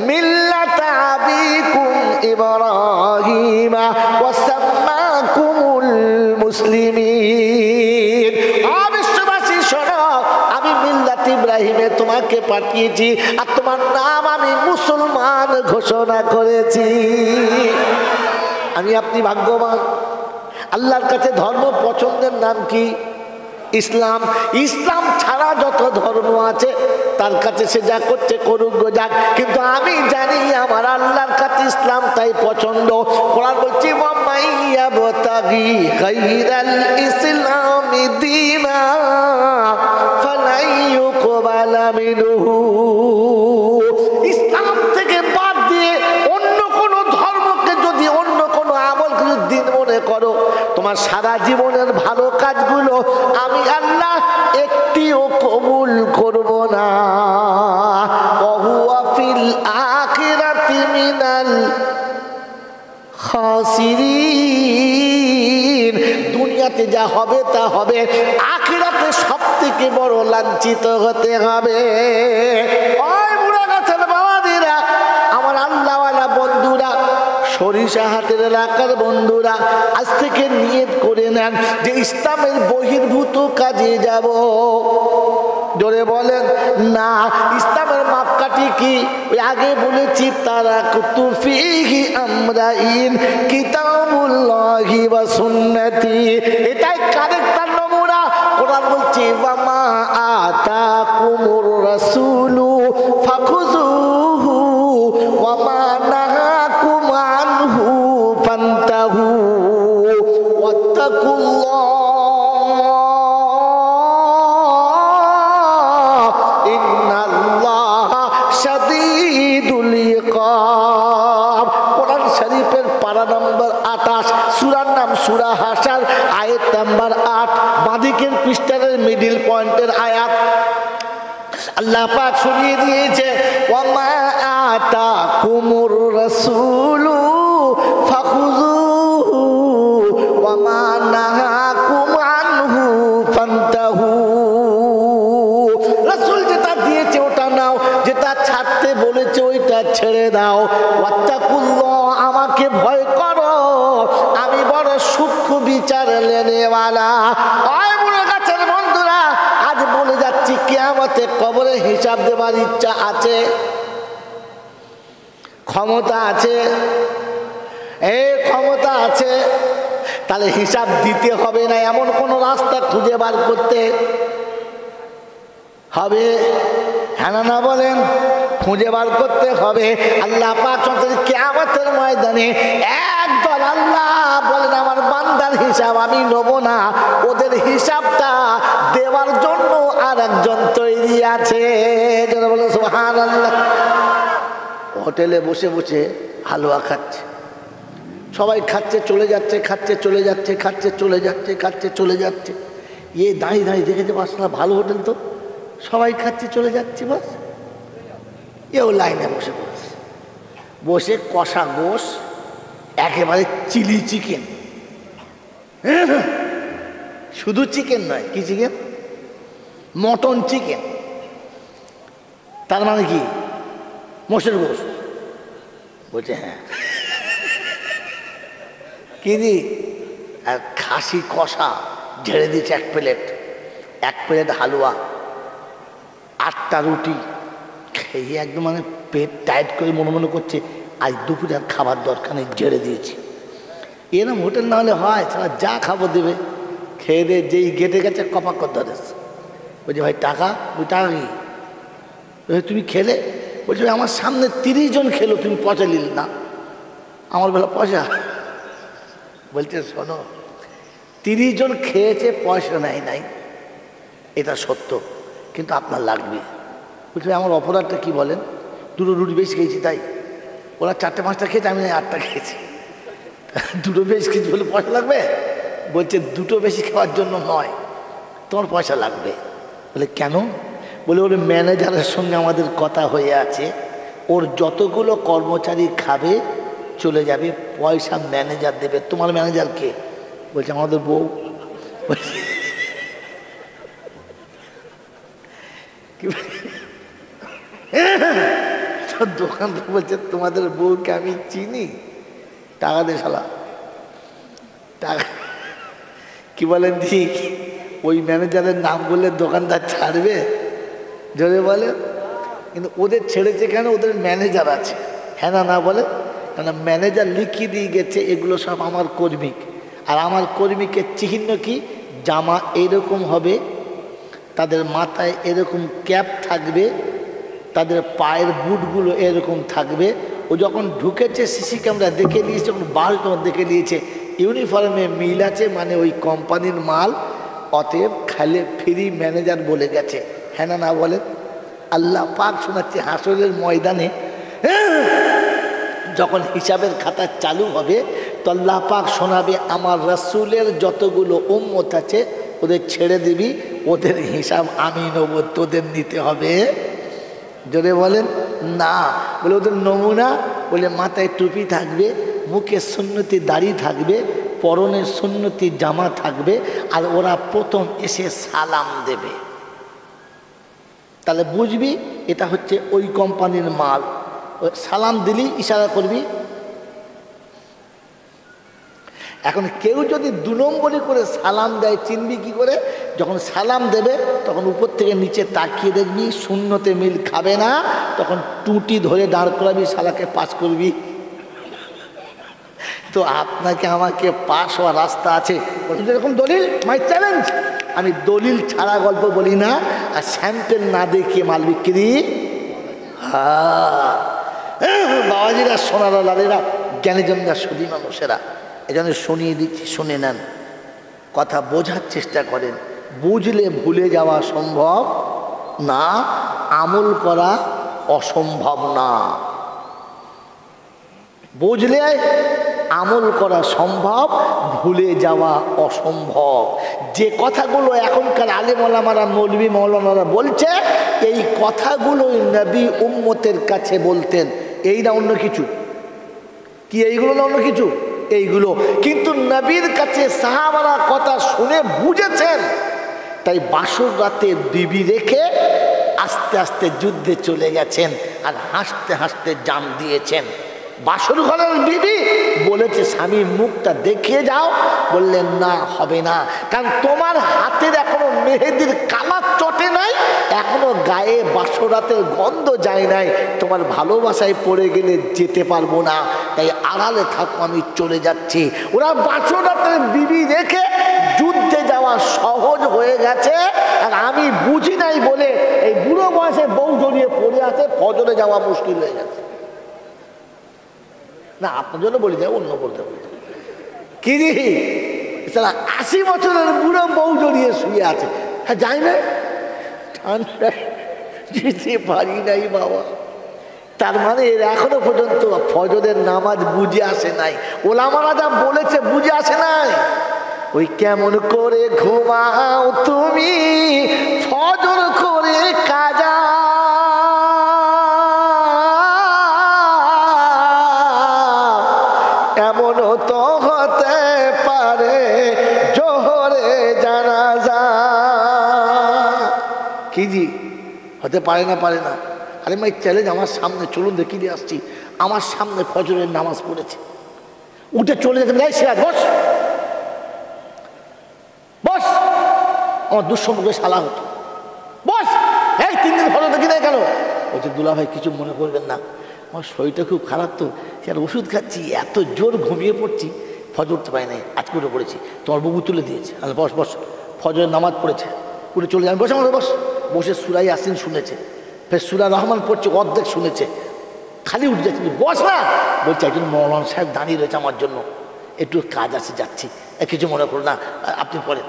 Speaker 1: মিল্লাতা আবিকুম ইব্রাহিম ওয়াসাম্মাকুমুল মুসলিমিন। বিশ্ববাসী শোনো, আমি মিল্লাত ইব্রাহিমে তোমাকে পাঠিয়েছি আর তোমার নাম আমি মুসলমান ঘোষণা করেছি। আমি আপনি ভাগ্যবান। আল্লাহর কাছে ধর্ম পছন্দের নাম কি? ইসলাম। ইসলাম ছাড়া যত ধর্ম আছে তার কাছে সে যা করছে করুক গো যাক, কিন্তু আমি জানি আমার আল্লাহর কাছে ইসলামটাই পছন্দ। কোরআন বলছে ওয়ামাইয়াবতাগি গায়রাল ইসলামি দীনা ফালাই ইউকবালা মিনহু। ইসলাম থেকে বাদ দিয়ে অন্য কোন ধর্মকে যদি, অন্য কোন আমলকে যদি দিন মনে করো, তোমার সারা জীবনের ভালো কাজগুলো আমি আল্লাহ একটিও কবুল করব না। ওয়া হুয়া ফিল আখিরাতি মিনাল খাসিরিন। দুনিয়াতে যা হবে তা হবে, আখিরাতে সব থেকে বড় লাঞ্ছিত হতে হবে। ওই বুড়া গাছের বাবাদিরা, আমার আল্লাহওয়ালা বন্ধুরা, সরিষা হাতের এলাকার বন্ধুরা, আজ থেকে নিয়ত করে নেন যে ইসলামের বহির্ভূত কাজে যাব। জোরে বলেন না। ইসলামের মাপকাঠি কি? ওই আগে বলেছি, তারা কুতুফিহি আমরাইন কিতাবুল্লাহি ওয়া সুন্নতি। এটাই কারেক্টার নমুনা। কোরআন বলছে ওয়ামা আতাকুমুর রাসূলু ফাখুযুহু ওয়ামা নাহাকুম আনহু ফান্তাহু ওয়াত্তাকুল্লাহ ইন্নাল্লাহা শাদীদুল ইকাব। কোরআন শরীফের পারা নম্বর 28, সূরার নাম সূরা হাশর, আয়াত নাম্বার 8, বাঁদিকের পৃষ্ঠার মিডল পয়েন্টের আয়াত। আল্লাহ পাক শুনিয়ে দিয়েছে ওয়ামা আতাকুমুর রাসূলু ফাখুযুহু ওয়ামা নাহাকুম আনহু ফান্তাহু। রাসূল যেটা দিয়েছে ওটা নাও, যেটা ছাড়তে বলেছে ওইটা ছেড়ে দাও। ওয়াত্তাকুল্লাহ, আমাকে ভয় করো, আমি বড় সূক্ষ্ম বিচার লেনেওয়ালা। ওই বুড়ো গাছের বন্ধুরা, আজ বলে যাচ্ছি কিয়ামতে কবরে হিসাব দেবার ইচ্ছা আছে, ক্ষমতা আছে, এই ক্ষমতা আছে, তাহলে হিসাব দিতে হবে না এমন কোন রাস্তা খুঁজে বার করতে হবে। হ্যাঁ না বলেন? খুঁজে বার করতে হবে। আল্লাহ পাক কিয়ামতের ময়দানে একদল আল্লাহ বলেন আমার বান্দার হিসাব আমি নেব না, ওদের হিসাবটা দেওয়ার জন্য আর একজন তৈরি আছে। যারা বলে সুবহানাল্লাহ। হোটেলে বসে বসে হালুয়া খাচ্ছে, সবাই খাচ্ছে চলে যাচ্ছে, খাচ্ছে চলে যাচ্ছে, খাচ্ছে চলে যাচ্ছে, খাচ্ছে চলে যাচ্ছে। দাঁড়িয়ে দাঁড়িয়ে দেখেছে বাসনা ভালো হোটেল তো, সবাই খাচ্ছে চলে যাচ্ছে, বাস এও লাইনে বসে পড়েছে। বসে কষা গোশ, একেবারে চিলি চিকেন, শুধু চিকেন নয়, কি চিকেন? Mutton chicken. তার মানে কি? মোষের গোশ। বলছে হ্যাঁ। কি দি? আর খাসি কষা ঝেড়ে দিচ্ছে এক প্লেট হালুয়া, 8টা রুটি খেয়ে একদম মানে পেট টাইট করে মনে মনে করছে আজ দুপুরে আর খাবার দরকার নেই, ঝেড়ে দিয়েছি। এরম হোটেল না হলে হয়, ছাড়া যা খাবো দেবে। খেয়ে দিয়ে যেই গেটে গেছে কপাক ধরেছে। বলছে ভাই টাকা? ওই টাকা কি? তুমি খেলে? বলছে আমার সামনে 30 জন খেলো, তুমি পয়সা নিলে না, আমার বেলা পয়সা। বলছে শোনো, 30 জন খেয়েছে, পয়সা নাই, এটা সত্য, কিন্তু আপনার লাগবে। বলছে আমার অপরাধটা কি বলেন? 2টো রুটি বেশি খেয়েছি তাই। ওরা 4টে-5টা খেয়েছে, আমি 8টা খেয়েছি। 2টো বেশি খেয়েছি বলে পয়সা লাগবে? বলছে 2টো বেশি খাওয়ার জন্য নয়, তোমার পয়সা লাগবে। বলে কেন? বলে ওর ম্যানেজারের সঙ্গে আমাদের কথা হয়ে আছে, ওর যতগুলো কর্মচারী খাবে চলে যাবে, পয়সা ম্যানেজার দেবে। তোমার ম্যানেজার কে? বলছে আমাদের বউ। দোকানদার বলছে তোমাদের বউকে আমি চিনি, টাকা দে শালা। টাকা কি বলেন ঠিক? ওই ম্যানেজারের নাম বললে দোকানদার ছাড়বে? জোরে বলে। কিন্তু ওদের ছেড়েছে কেন? ওদের ম্যানেজার আছে। হ্যাঁ না বলে? কেন? ম্যানেজার লিখিয়ে দিয়ে গেছে এগুলো সব আমার কর্মী, আর আমার কর্মীকে চিহ্ন কি? জামা এরকম হবে, তাদের মাথায় এরকম ক্যাপ থাকবে, তাদের পায়ের বুটগুলো এরকম থাকবে। ও যখন ঢুকেছে সিসি ক্যামেরা দেখে নিয়েছে, যখন বার যখন দেখে নিয়েছে ইউনিফর্মে মিল আছে, মানে ওই কোম্পানির মাল, অতএব খালে ফ্রি ম্যানেজার বলে গেছে। হ্যাঁ না বলেন? আল্লাহ পাক শোনাচ্ছে হাসরের ময়দানে যখন হিসাবের খাতা চালু হবে, তো আল্লাহ পাক শোনাবে আমার রাসূলের যতগুলো উম্মত আছে ওদের ছেড়ে দিবি, ওদের হিসাব আমি নেব, তোদের নিতে হবে। জোরে বলেন না। বলে ওদের নমুনা, বলে মাথায় টুপি থাকবে, মুখে সুন্নতি দাড়ি থাকবে, পরনে সুন্নতি জামা থাকবে, আর ওরা প্রথম এসে সালাম দেবে। তাহলে বুঝবি এটা হচ্ছে ওই কোম্পানির মাল। সালাম দিলি ইশারা করবি। এখন কেউ যদি 2 নম্বরই করে সালাম দেয়, চিনবি কি করে? যখন সালাম দেবে তখন উপর থেকে নিচে তাকিয়ে দেখবি শূন্যতে মিল খাবে না, তখন টুটি ধরে দাঁড় করাবি, শালাকে পাস করবি। তো আপনাকে আমাকে পাস হওয়ার রাস্তা আছে। এরকম দলিল, মাই চ্যালেঞ্জ। আমি দলিল ছাড়া গল্প বলি না, আর স্যাম্পেল না দেখিয়ে মাল বিক্রি। বাবাজিরা, সোনারা, লালেরা, জ্ঞানীজনরা, সুধী মানুষেরা, এজন্য শুনিয়ে দিচ্ছি, শুনে নেন, কথা বোঝার চেষ্টা করেন। বুঝলে ভুলে যাওয়া সম্ভব না, আমল করা অসম্ভব না। বুঝলে আমল করা সম্ভব, ভুলে যাওয়া অসম্ভব। যে কথাগুলো এখনকার আলেম ওলামারা, মৌলভী মৌলানারা বলছে, এই কথাগুলোই নবী উম্মতের কাছে বলতেন। এই না অন্য কিছু? কি এইগুলো না অন্য কিছু? এইগুলো। কিন্তু নবীর কাছে সাহাবারা কথা শুনে বুঝেছেন, তাই বাসর রাতে বিবি রেখে আস্তে আস্তে যুদ্ধে চলে গেছেন, আর হাসতে হাসতে জান দিয়েছেন। বাসর ঘরের বিবি বলেছে, স্বামী মুখটা দেখিয়ে যাও। বললেন, না, হবে না, কারণ তোমার হাতের এখনো মেহেদির কালার চটে নাই, এখনো গায়ে বাসরাতের গন্ধ যায় নাই, তোমার ভালোবাসায় পড়ে গেলে যেতে পারবো না, তাই আড়ালে থাকো, আমি চলে যাচ্ছি। ওরা বাসরাতের বিবি রেখে যুদ্ধে যাওয়া সহজ হয়ে গেছে, আর আমি বুঝি নাই বলে এই বুড়ো বয়সে বউ জড়িয়ে পড়ে আছে, ফজরে যাওয়া মুশকিল হয়ে গেছে। না, আপনার জন্য বলি, দেয় অন্য বলতে বলতে কি রে, 80 বছরের বুড়ো বউ জড়িয়ে শুয়ে আছে। হ্যাঁ, যাই না, ঠান্ডা যেতে পারি নাই বাবা। তার মানে এর এখনো পর্যন্ত ফজরের নামাজ বুঝে আসে নাই। ওলামারা যা বলেছে বুঝে আসে নাই। ওই কেমন করে ঘুমাও তুমি ফজর করে কাজা, এমনও তো হতে পারে জোহরে জানাজা। কি জি হতে পারে না? পারে না? আরে মাই চ্যালেঞ্জ, আমার সামনে চলুন দেখিয়ে দিয়ে আসছি। আমার সামনে ফজরের নামাজ পড়েছে, উঠে চলে যেতে, সিরাজ বস বস, আমার দুঃসম্পর্কে শালা হতো, বস, এই 3 দিন ফজর দেখি নাই কেন? বলছে, দুলা ভাই কিছু মনে করবেন না, আমার শরীরটা খুব খারাপ, তো সে ওষুধ খাচ্ছি, এত জোর ঘুমিয়ে পড়ছি, ফজর উঠতে পারি নাই, আজকে উঠে পড়েছি, তোমার বাবু তুলে দিয়েছে। আমি বস বস, ফজরের নামাজ পড়েছে, উঠে চলে যাবে, বসে আমার বস। বসে সূরা ইয়াসিন শুনেছে, ফের সূরা রহমান পড়ছে, অর্ধেক শুনেছে, খালি উঠে যাচ্ছে, বস না। বলছে, একজন মৌলানা সাহেব দাঁড়িয়ে রয়েছে আমার জন্য, একটু কাজ আছে, যাচ্ছি, কিছু মনে করো না, আপনি পড়েন।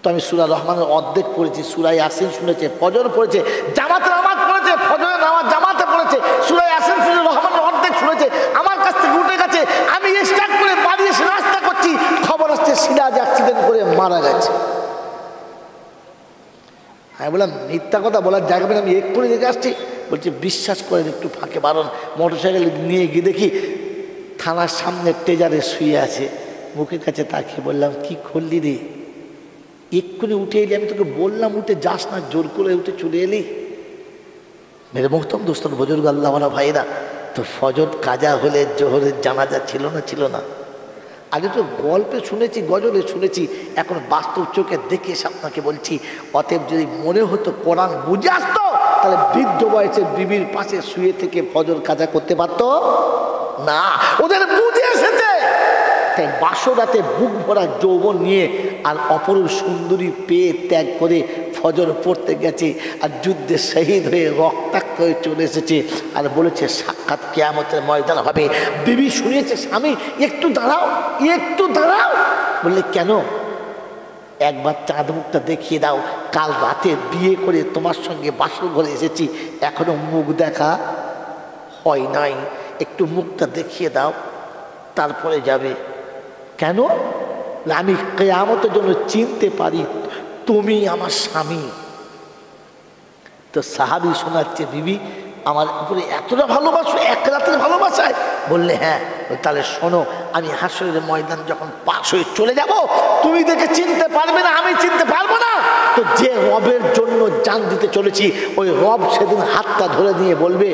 Speaker 1: তো আমি সূরা রহমানের অর্ধেক পড়েছি, সূরা ইয়াসিন শুনেছে, ফজর পড়েছে, জামাতে নামাজ পড়েছে, ফজরের নামাজ জামাতে পড়েছে, সূরা ইয়াসিন শুনে রহমানের অর্ধেক শুনেছে, আমার কাছ থেকে উঠে গেছে। আমি স্টার্ট করে বাড়ি এসে নাস্তা করছি, খবর আসছে সিরাজ অ্যাক্সিডেন্ট করে মারা গেছে। আমি বললাম, মিথ্যা কথা বলার জায়গা পেলে আমি এক্ষুনি দেখে আসছি। বলছে, বিশ্বাস করেন, একটু ফাঁকে বারণ। মোটরসাইকেল নিয়ে গিয়ে দেখি থানার সামনে ট্রেজারে শুয়ে আছে, মুখের কাছে তাকিয়ে বললাম, কি করলি রে? এক্ষুনি উঠে এলি, আমি তোকে বললাম উঠে যাস না, জোর করে উঠে চলে এলি। মেরে মোহতম দোস্তর বুজুর্গ আল্লাহওয়ালা ভাইরা, তো ফজর কাজা হলে জোহরের জানাজা ছিল না? ছিল না? আগে তো গল্পে শুনেছি, গজলে শুনেছি, এখন বাস্তব চোখে দেখে আপনাকে বলছি। অতএব যদি মনে হতো কোরআন বুঝে আসতো, তাহলে বৃদ্ধ বয়সের বিবির পাশে শুয়ে থেকে ফজর কাজা করতে পারতো না। ওদের বুঝে এসেছে, তাই বাসরাতে বুক ভরা যৌবন নিয়ে আর অপরূপ সুন্দরী পেয়ে ত্যাগ করে ফজর পড়তে গেছে, আর যুদ্ধে শহীদ হয়ে রক্তাক্ত হয়ে চলে এসেছে, আর বলেছে সাক্ষাৎ কিয়ামতের ময়দান হবে। বিবি শুনিয়েছে, স্বামী একটু দাঁড়াও, একটু দাঁড়াও। বললে, কেন? একবার চাঁদ মুখটা দেখিয়ে দাও, কাল রাতে বিয়ে করে তোমার সঙ্গে বাসর ঘরে এসেছি, এখনো মুখ দেখা হয় নাই, একটু মুখটা দেখিয়ে দাও, তারপরে যাবে। কেন? আমি কিয়ামতের জন্য চিনতে পারি তুমি আমার স্বামী। তো সাহাবী শোনাচ্ছে, বিবি আমার উপরে এতটা ভালোবাসো, এক রাতের ভালোবাসায়? বললে হ্যাঁ। তাহলে শোনো, আমি হাসরের ময়দান যখন পাশ হয়ে চলে যাব, তুমি দেখে চিনতে পারবে না, আমি চিনতে পারবো না। তো যে রবের জন্য জান দিতে চলেছি, ওই রব সেদিন হাতটা ধরে নিয়ে বলবে,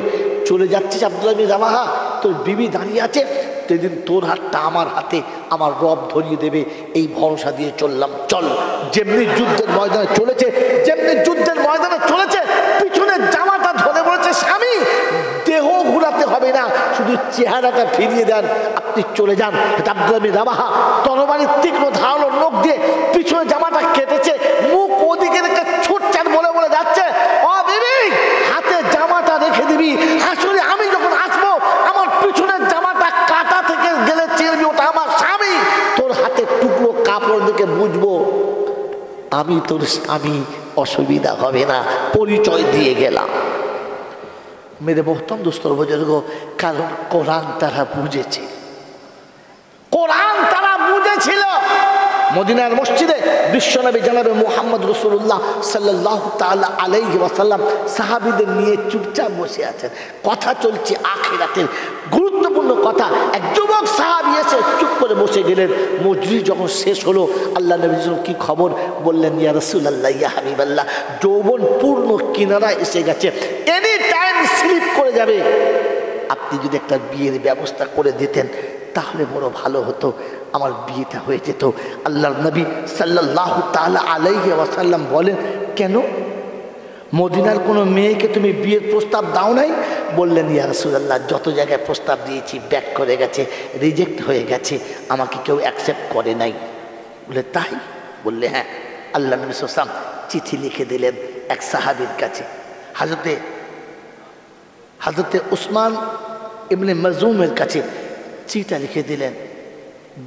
Speaker 1: চলে যাচ্ছিস আব্দুল্লাহ বিন রাওয়াহা, তোর বিবি দাঁড়িয়ে আছে, সেদিন তোর হাতটা আমার হাতে আমার রব ধরিয়ে দেবে, এই ভরসা দিয়ে চললাম। চল। যেমনি যুদ্ধের ময়দানে চলেছে, যেমনি যুদ্ধের ময়দানে চলেছে, পিছনে জামাটা ধরে বলেছে, স্বামী দেহ ঘুরাতে হবে না, শুধু চেহারাটা ফিরিয়ে দেন, আপনি চলে যান। আব্দুল্লাহ বিন রাওয়াহা তরবারির তীক্ষ্ণ ধারালো নখ দিয়ে পিছনে জামাটা কেটেছে, মুখ ওদিকে রেখে ছুটছেন, বলে বলে যাচ্ছে, ও বিবি, হাতে জামাটা রেখে দিবি, আসলে আমি যখন আসবো আমার পিছনের জামাটা কাটা থেকে গেলে চিনবি ওটা আমার স্বামী। তোর হাতে টুকরো কাপড় দেখে বুঝবো আমি তোর স্বামী, অসুবিধা হবে না, পরিচয় দিয়ে গেলাম। মেরে মোহতরম দোস্তর বুজুর্গ, কারণ কোরআন তারা বুঝেছে, কোরআন তারা বুঝেছিল। মদিনার মসজিদে বিশ্বনবী জনাবে মুহাম্মদ রাসূলুল্লাহ সাল্লাল্লাহু তাআলা আলাইহি ওয়াসাল্লাম সাহাবীদের নিয়ে চুপচাপ বসে আছেন, কথা চলছে আখিরাতের গুরুত্বপূর্ণ কথা। এক যুবক সাহাবী এসে চুপ করে বসে গেলেন। মজলিস যখন শেষ হলো, আল্লাহ নবী কি খবর? বললেন, ইয়া রাসূলুল্লাহ, ইয়া হাবিবাল্লাহ, যৌবন পূর্ণ কিনারা এসে গেছে, এনি টাইম স্লিপ করে যাবে, আপনি যদি একটা বিয়ের ব্যবস্থা করে দিতেন তাহলে বড় ভালো হতো, আমার বিয়েটা হয়ে যেত। আল্লাহর নবী সাল্লাল্লাহু তাআলা আলাইহি ওয়াসাল্লাম বলেন, কেন মদিনার কোনো মেয়েকে তুমি বিয়ের প্রস্তাব দাও নাই? বললেন, ইয়া রাসূলুল্লাহ, যত জায়গায় প্রস্তাব দিয়েছি ব্যাক করে গেছে, রিজেক্ট হয়ে গেছে, আমাকে কেউ অ্যাকসেপ্ট করে নাই। বলে তাই? বললে হ্যাঁ। আল্লাহ নবী সাল্লাল্লাহু আলাইহি ওয়াসাল্লাম চিঠি লিখে দিলেন এক সাহাবীর কাছে, হযরতে উসমান ইবনে মাজুমের কাছে চিঠি লিখে দিলেন,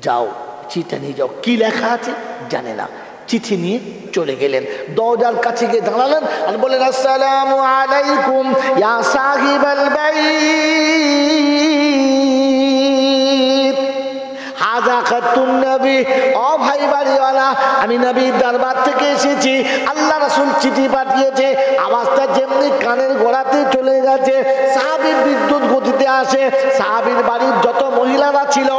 Speaker 1: যাও চিঠি নিয়ে যাও। কি লেখা আছে জানে না, চিঠি নিয়ে চলে গেলেন, দরজার কাছে গিয়ে দাঁড়ালেন আর বললেন, আসসালামু আলাইকুম ইয়া সাহিবাল বাইত, হাজা খাতুন নবী, ও ভাই বাড়িওয়ালা, আমি নবীর দরবার থেকে এসেছি, আল্লাহ রাসূল চিঠি পাঠিয়েছে। আওয়াজটা যেমনি কানের গোড়াতে চলে গেছে, সাহাবী বিদ্যুৎ গতিতে আসে, সাহাবীর বাড়ির যত মহিলারা ছিল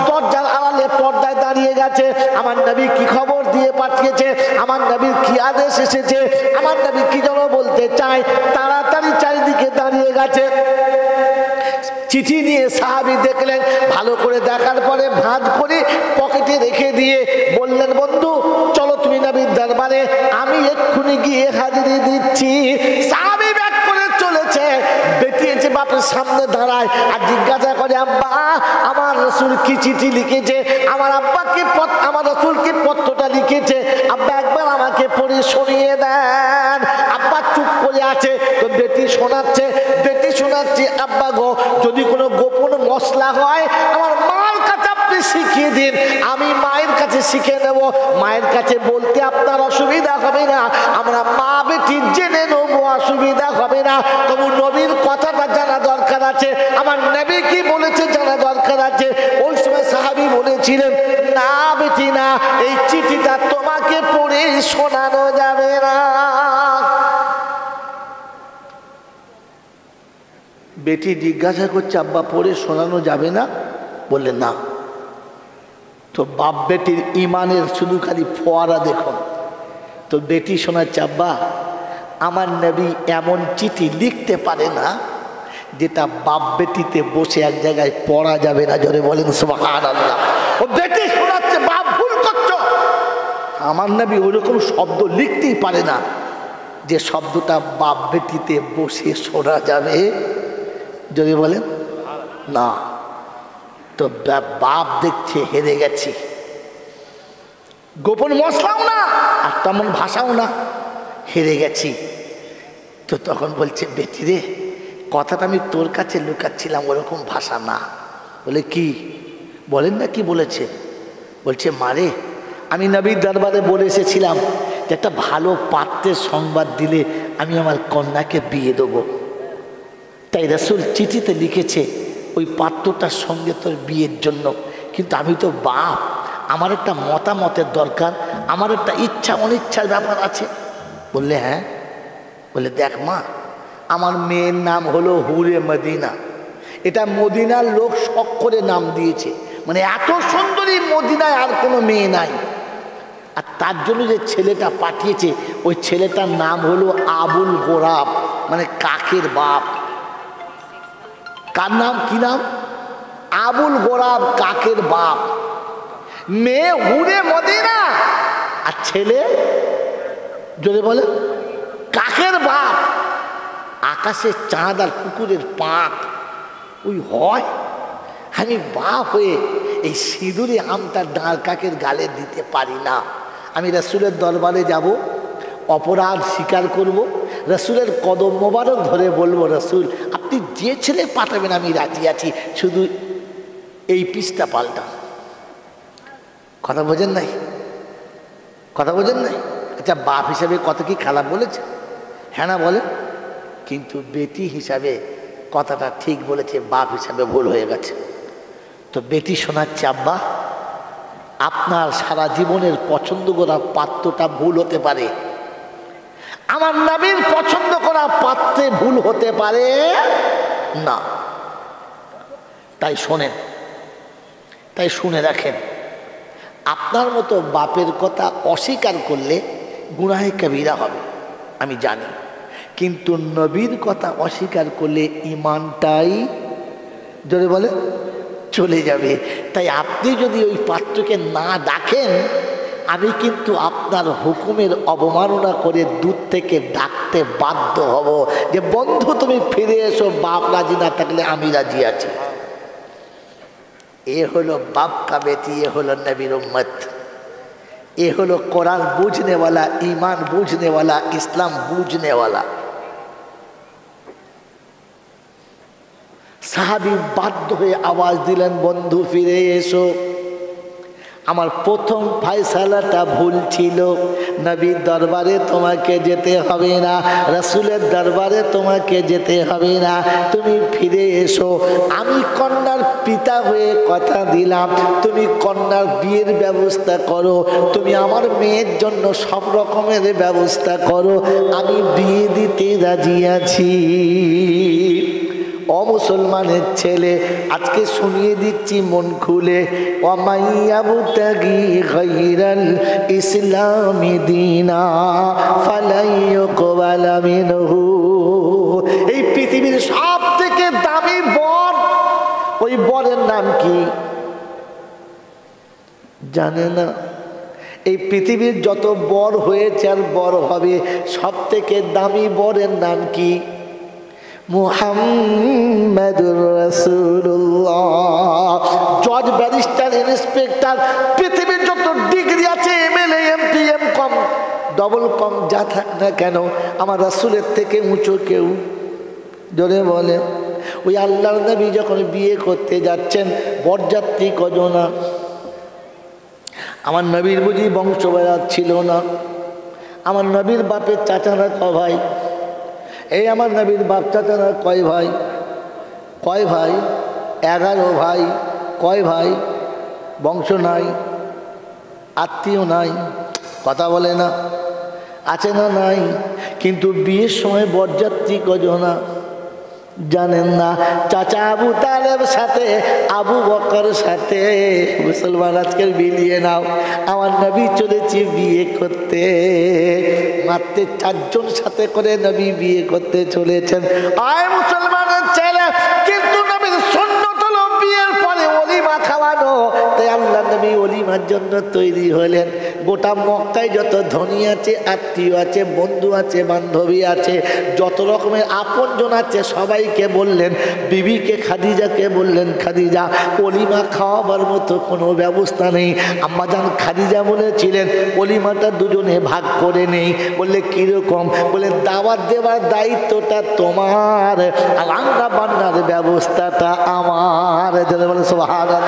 Speaker 1: দরজার আড়ালে পর্দায় দাঁড়িয়ে গেছে। আমার নবী কি খবর দিয়ে পাঠিয়েছে, আমার নবীর কি আদেশ এসেছে, আমার নবী কি যেন বলতে চায়, তাড়াতাড়ি চারিদিকে দাঁড়িয়ে গেছে। চিঠি নিয়ে সাহাবী দেখলেন, ভালো করে দেখার পরে ভাঁজ করে পকেটে রেখে দিয়ে বললেন, বন্ধু চলো তুমি নবীর দরবারে, আমি এক্ষুনি গিয়ে হাজিরি দিচ্ছি। সাহাবী ব্যাক করে চলেছে, বেটিয়েছে বাপের সামনে দাঁড়ায় আর জিজ্ঞাসা করে, আব্বা আমার রাসূল কি চিঠি লিখেছে, আমার আব্বা কি আমার রাসূল কি পত্রটা লিখেছে, আব্বা একবার আমাকে পড়ে শুনিয়ে দেন। আব্বা চুপ করে আছে, তো বেটি শোনাচ্ছে, আব্বা গো, যদি কোনো গোপন মশলা হয় আমার মার কাছে আপনি শিখিয়ে দিন, আমি মায়ের কাছে শিখে নেব, মায়ের কাছে বলতে আপনার অসুবিধা হবে না, আমরা মা বেটি জেনে নেব, অসুবিধা হবে না। তবু নবীর কথাটা জানা দরকার আছে, আমার নবী কি বলেছে জানা দরকার আছে। ওই সময় সাহাবী বলেছিলেন, না বেটি না, এই চিঠিটা তোমাকে পড়ে শোনানো যাবে না। বেটি জিজ্ঞাসা করছে, আব্বা পড়ে শোনানো যাবে না? বললেন না। তো বাপ বেটির ইমানের শুধু খালি ফোয়ারা দেখুন। তো বেটি শোনাচ্ছে, আব্বা আমার নবী এমন চিঠি লিখতে পারে না যেটা বাপ বেটিতে বসে এক জায়গায় পড়া যাবে না। জোরে বলেন সুবহানাল্লাহ। ও বেটি শোনাচ্ছে, বাপ ভুল করছো, আমার নবী ওইরকম শব্দ লিখতেই পারে না যে শব্দটা বাপ বেটিতে বসে শোনা যাবে। যদি বলেন না, তো বাপ দেখছে হেরে গেছি, গোপন মশলাও না আর তেমন ভাষাও না, হেরে গেছি। তো তখন বলছে, বেটি রে, কথাটা আমি তোর কাছে লুকাচ্ছিলাম, ওরকম ভাষা না। বলে কি? বলেন না কি বলেছে? বলছে, মারে আমি নবীর দরবারে বলে এসেছিলাম যে একটা ভালো পাত্রের সংবাদ দিলে আমি আমার কন্যাকে বিয়ে দেবো, তাই রাসূল চিঠিতে লিখেছে ওই পাত্রটার সঙ্গে তোর বিয়ের জন্য, কিন্তু আমি তো বাপ, আমার একটা মতামতের দরকার, আমার একটা ইচ্ছা অনিচ্ছার ব্যাপার আছে। বললে হ্যাঁ। বলে দেখ মা, আমার মেয়ের নাম হলো হুরে মদিনা। এটা মদিনার লোক শখ করে নাম দিয়েছে, মানে এত সুন্দরী মদিনায় আর কোনো মেয়ে নাই। আর তার জন্য যে ছেলেটা পাঠিয়েছে ওই ছেলেটার নাম হলো আবুল গোরাব, মানে কাকের বাপ। কার নাম? কি নাম? আবুল গোরাব, কাকের বাপ। মেয়ে হুরে মদিনা আর ছেলে জোরে বলে কাকের বাপ। আকাশে চাঁদ আর পুকুরের পাক ওই হয়। আমি বাপ হয়ে এই সিঁদুরে আমটা দাঁড় কাকের গালে দিতে পারি না। আমি রাসূলের দরবারে যাব, অপরাধ স্বীকার করব, রাসূলের কদম মোবারক ধরে বলবো, রাসূল আপনি যে ছেলে পাঠাবেন আমি রাজি আছি, শুধু এই পিসটা পাল্টা। কথা বোঝেন নাই? কথা বোঝেন নাই? আচ্ছা, বাপ হিসাবে কত কি খারাপ বলেছে? হ্যাঁ না বলে? কিন্তু বেটি হিসাবে কথাটা ঠিক বলেছে, বাপ হিসাবে ভুল হয়ে গেছে। তো বেটি শোনাচ্ছে, আব্বা আপনার সারা জীবনের পছন্দ করা পাত্রটা ভুল হতে পারে, আমার নবীর পছন্দ করা পাত্রে ভুল হতে পারে না। তাই শোনেন, তাই শুনে রাখেন, আপনার মতো বাপের কথা অস্বীকার করলে গুনাহে কবিরা হবে আমি জানি, কিন্তু নবীর কথা অস্বীকার করলে ঈমানটাই জোরে বলে চলে যাবে। তাই আপনি যদি ওই পাত্রকে না ডাকেন, আমি কিন্তু আপনার হুকুমের অবমাননা করে দূর থেকে ডাকতে বাধ্য হব যে বন্ধু তুমি ফিরে এসো, বাপ রাজি না থাকলে আমি রাজি আছি। এ হলো বাপ কা বেটি, এ হলো নবীর উম্মত, এ হলো কোরআন বুঝনে वाला, ईमान বুঝনে वाला, ইসলাম বুঝনে वाला। সাহাবী বাধ্য হয়ে আওয়াজ দিলেন, বন্ধু ফিরে এসো। আমার প্রথম ফয়সালাটা ভুল ছিল, নবীর দরবারে তোমাকে যেতে হবে না, রাসূলের দরবারে তোমাকে যেতে হবে না, তুমি ফিরে এসো। আমি কন্যার পিতা হয়ে কথা দিলাম, তুমি কন্যার বিয়ের ব্যবস্থা করো, তুমি আমার মেয়ের জন্য সব রকমের ব্যবস্থা করো, আমি বিয়ে দিতে রাজি আছি। ও মুসলমানের ছেলে, আজকে শুনিয়ে দিচ্ছি মন খুলে, ওয়ামাইয়াবতাগি গায়রাল ইসলামি দীনা ফালাই ইউকবালা মিনহু। এই পৃথিবীর সব থেকে দামি বর, ওই বরের নাম কি জানে না? এই পৃথিবীর যত বর হয়েছে আর বর হবে, সব থেকে দামি বরের নাম কি? মুহাম্মাদুর রাসূলুল্লাহ। জজ, ব্যারিস্টার, ইন্সপেক্টর, পৃথিবীর যত ডিগ্রি আছে, এমএলএ, এমপি, এমকম, ডবল কম যা থাক না কেন, আমার রাসূলের থেকে উঁচু কেউ জোরে বলে। ওই আল্লাহর নবী যখন বিয়ে করতে যাচ্ছেন, বরযাত্রী কজনা? আমার নবীর বুঝি বংশ বেড়াত ছিল না? আমার নবীর বাপের চাচারা ক ভাই? এই আমার নবীর বাপ চাচারা কয় ভাই? কয় ভাই? 11 ভাই। কয় ভাই? বংশ নাই, আত্মীয় নাই, কথা বলে না, আছে না নাই? কিন্তু বিয়ের সময় বরযাত্রী কজনা জানেন না? চাচা আবু তালেব সাথে, আবু বকর সাথে। মুসলমান আজকের বিলিয়ে নাও, আমার নবী চলেছে বিয়ে করতে, মাত্র 4 জন সাথে করে নবী বিয়ে করতে চলেছেন। আয় মুসলমানের ছেলে, কিন্তু নবীর সুন্নত হলো বিয়ের পরে ওলিমা খাওয়ানো। তাই আল্লাহ নবী ওলিমার জন্য তৈরি হলেন। গোটা মক্কায় যত ধনী আছে, আত্মীয় আছে, বন্ধু আছে, বান্ধবী আছে, যত রকমের আপনজন আছে, সবাইকে বললেন, বিবিকে খাদিজাকে বললেন, খাদিজা ওলিমা খাওয়াবার মতো কোনো ব্যবস্থা নেই। আম্মাজান খাদিজা বলেছিলেন ওলিমাটা দুজনে ভাগ করে নেই। বললে কিরকম? বলে দাওয়াত দেওয়ার দায়িত্বটা তোমার, আর রান্না বান্নার ব্যবস্থাটা আমার। সুবহানাল্লাহ।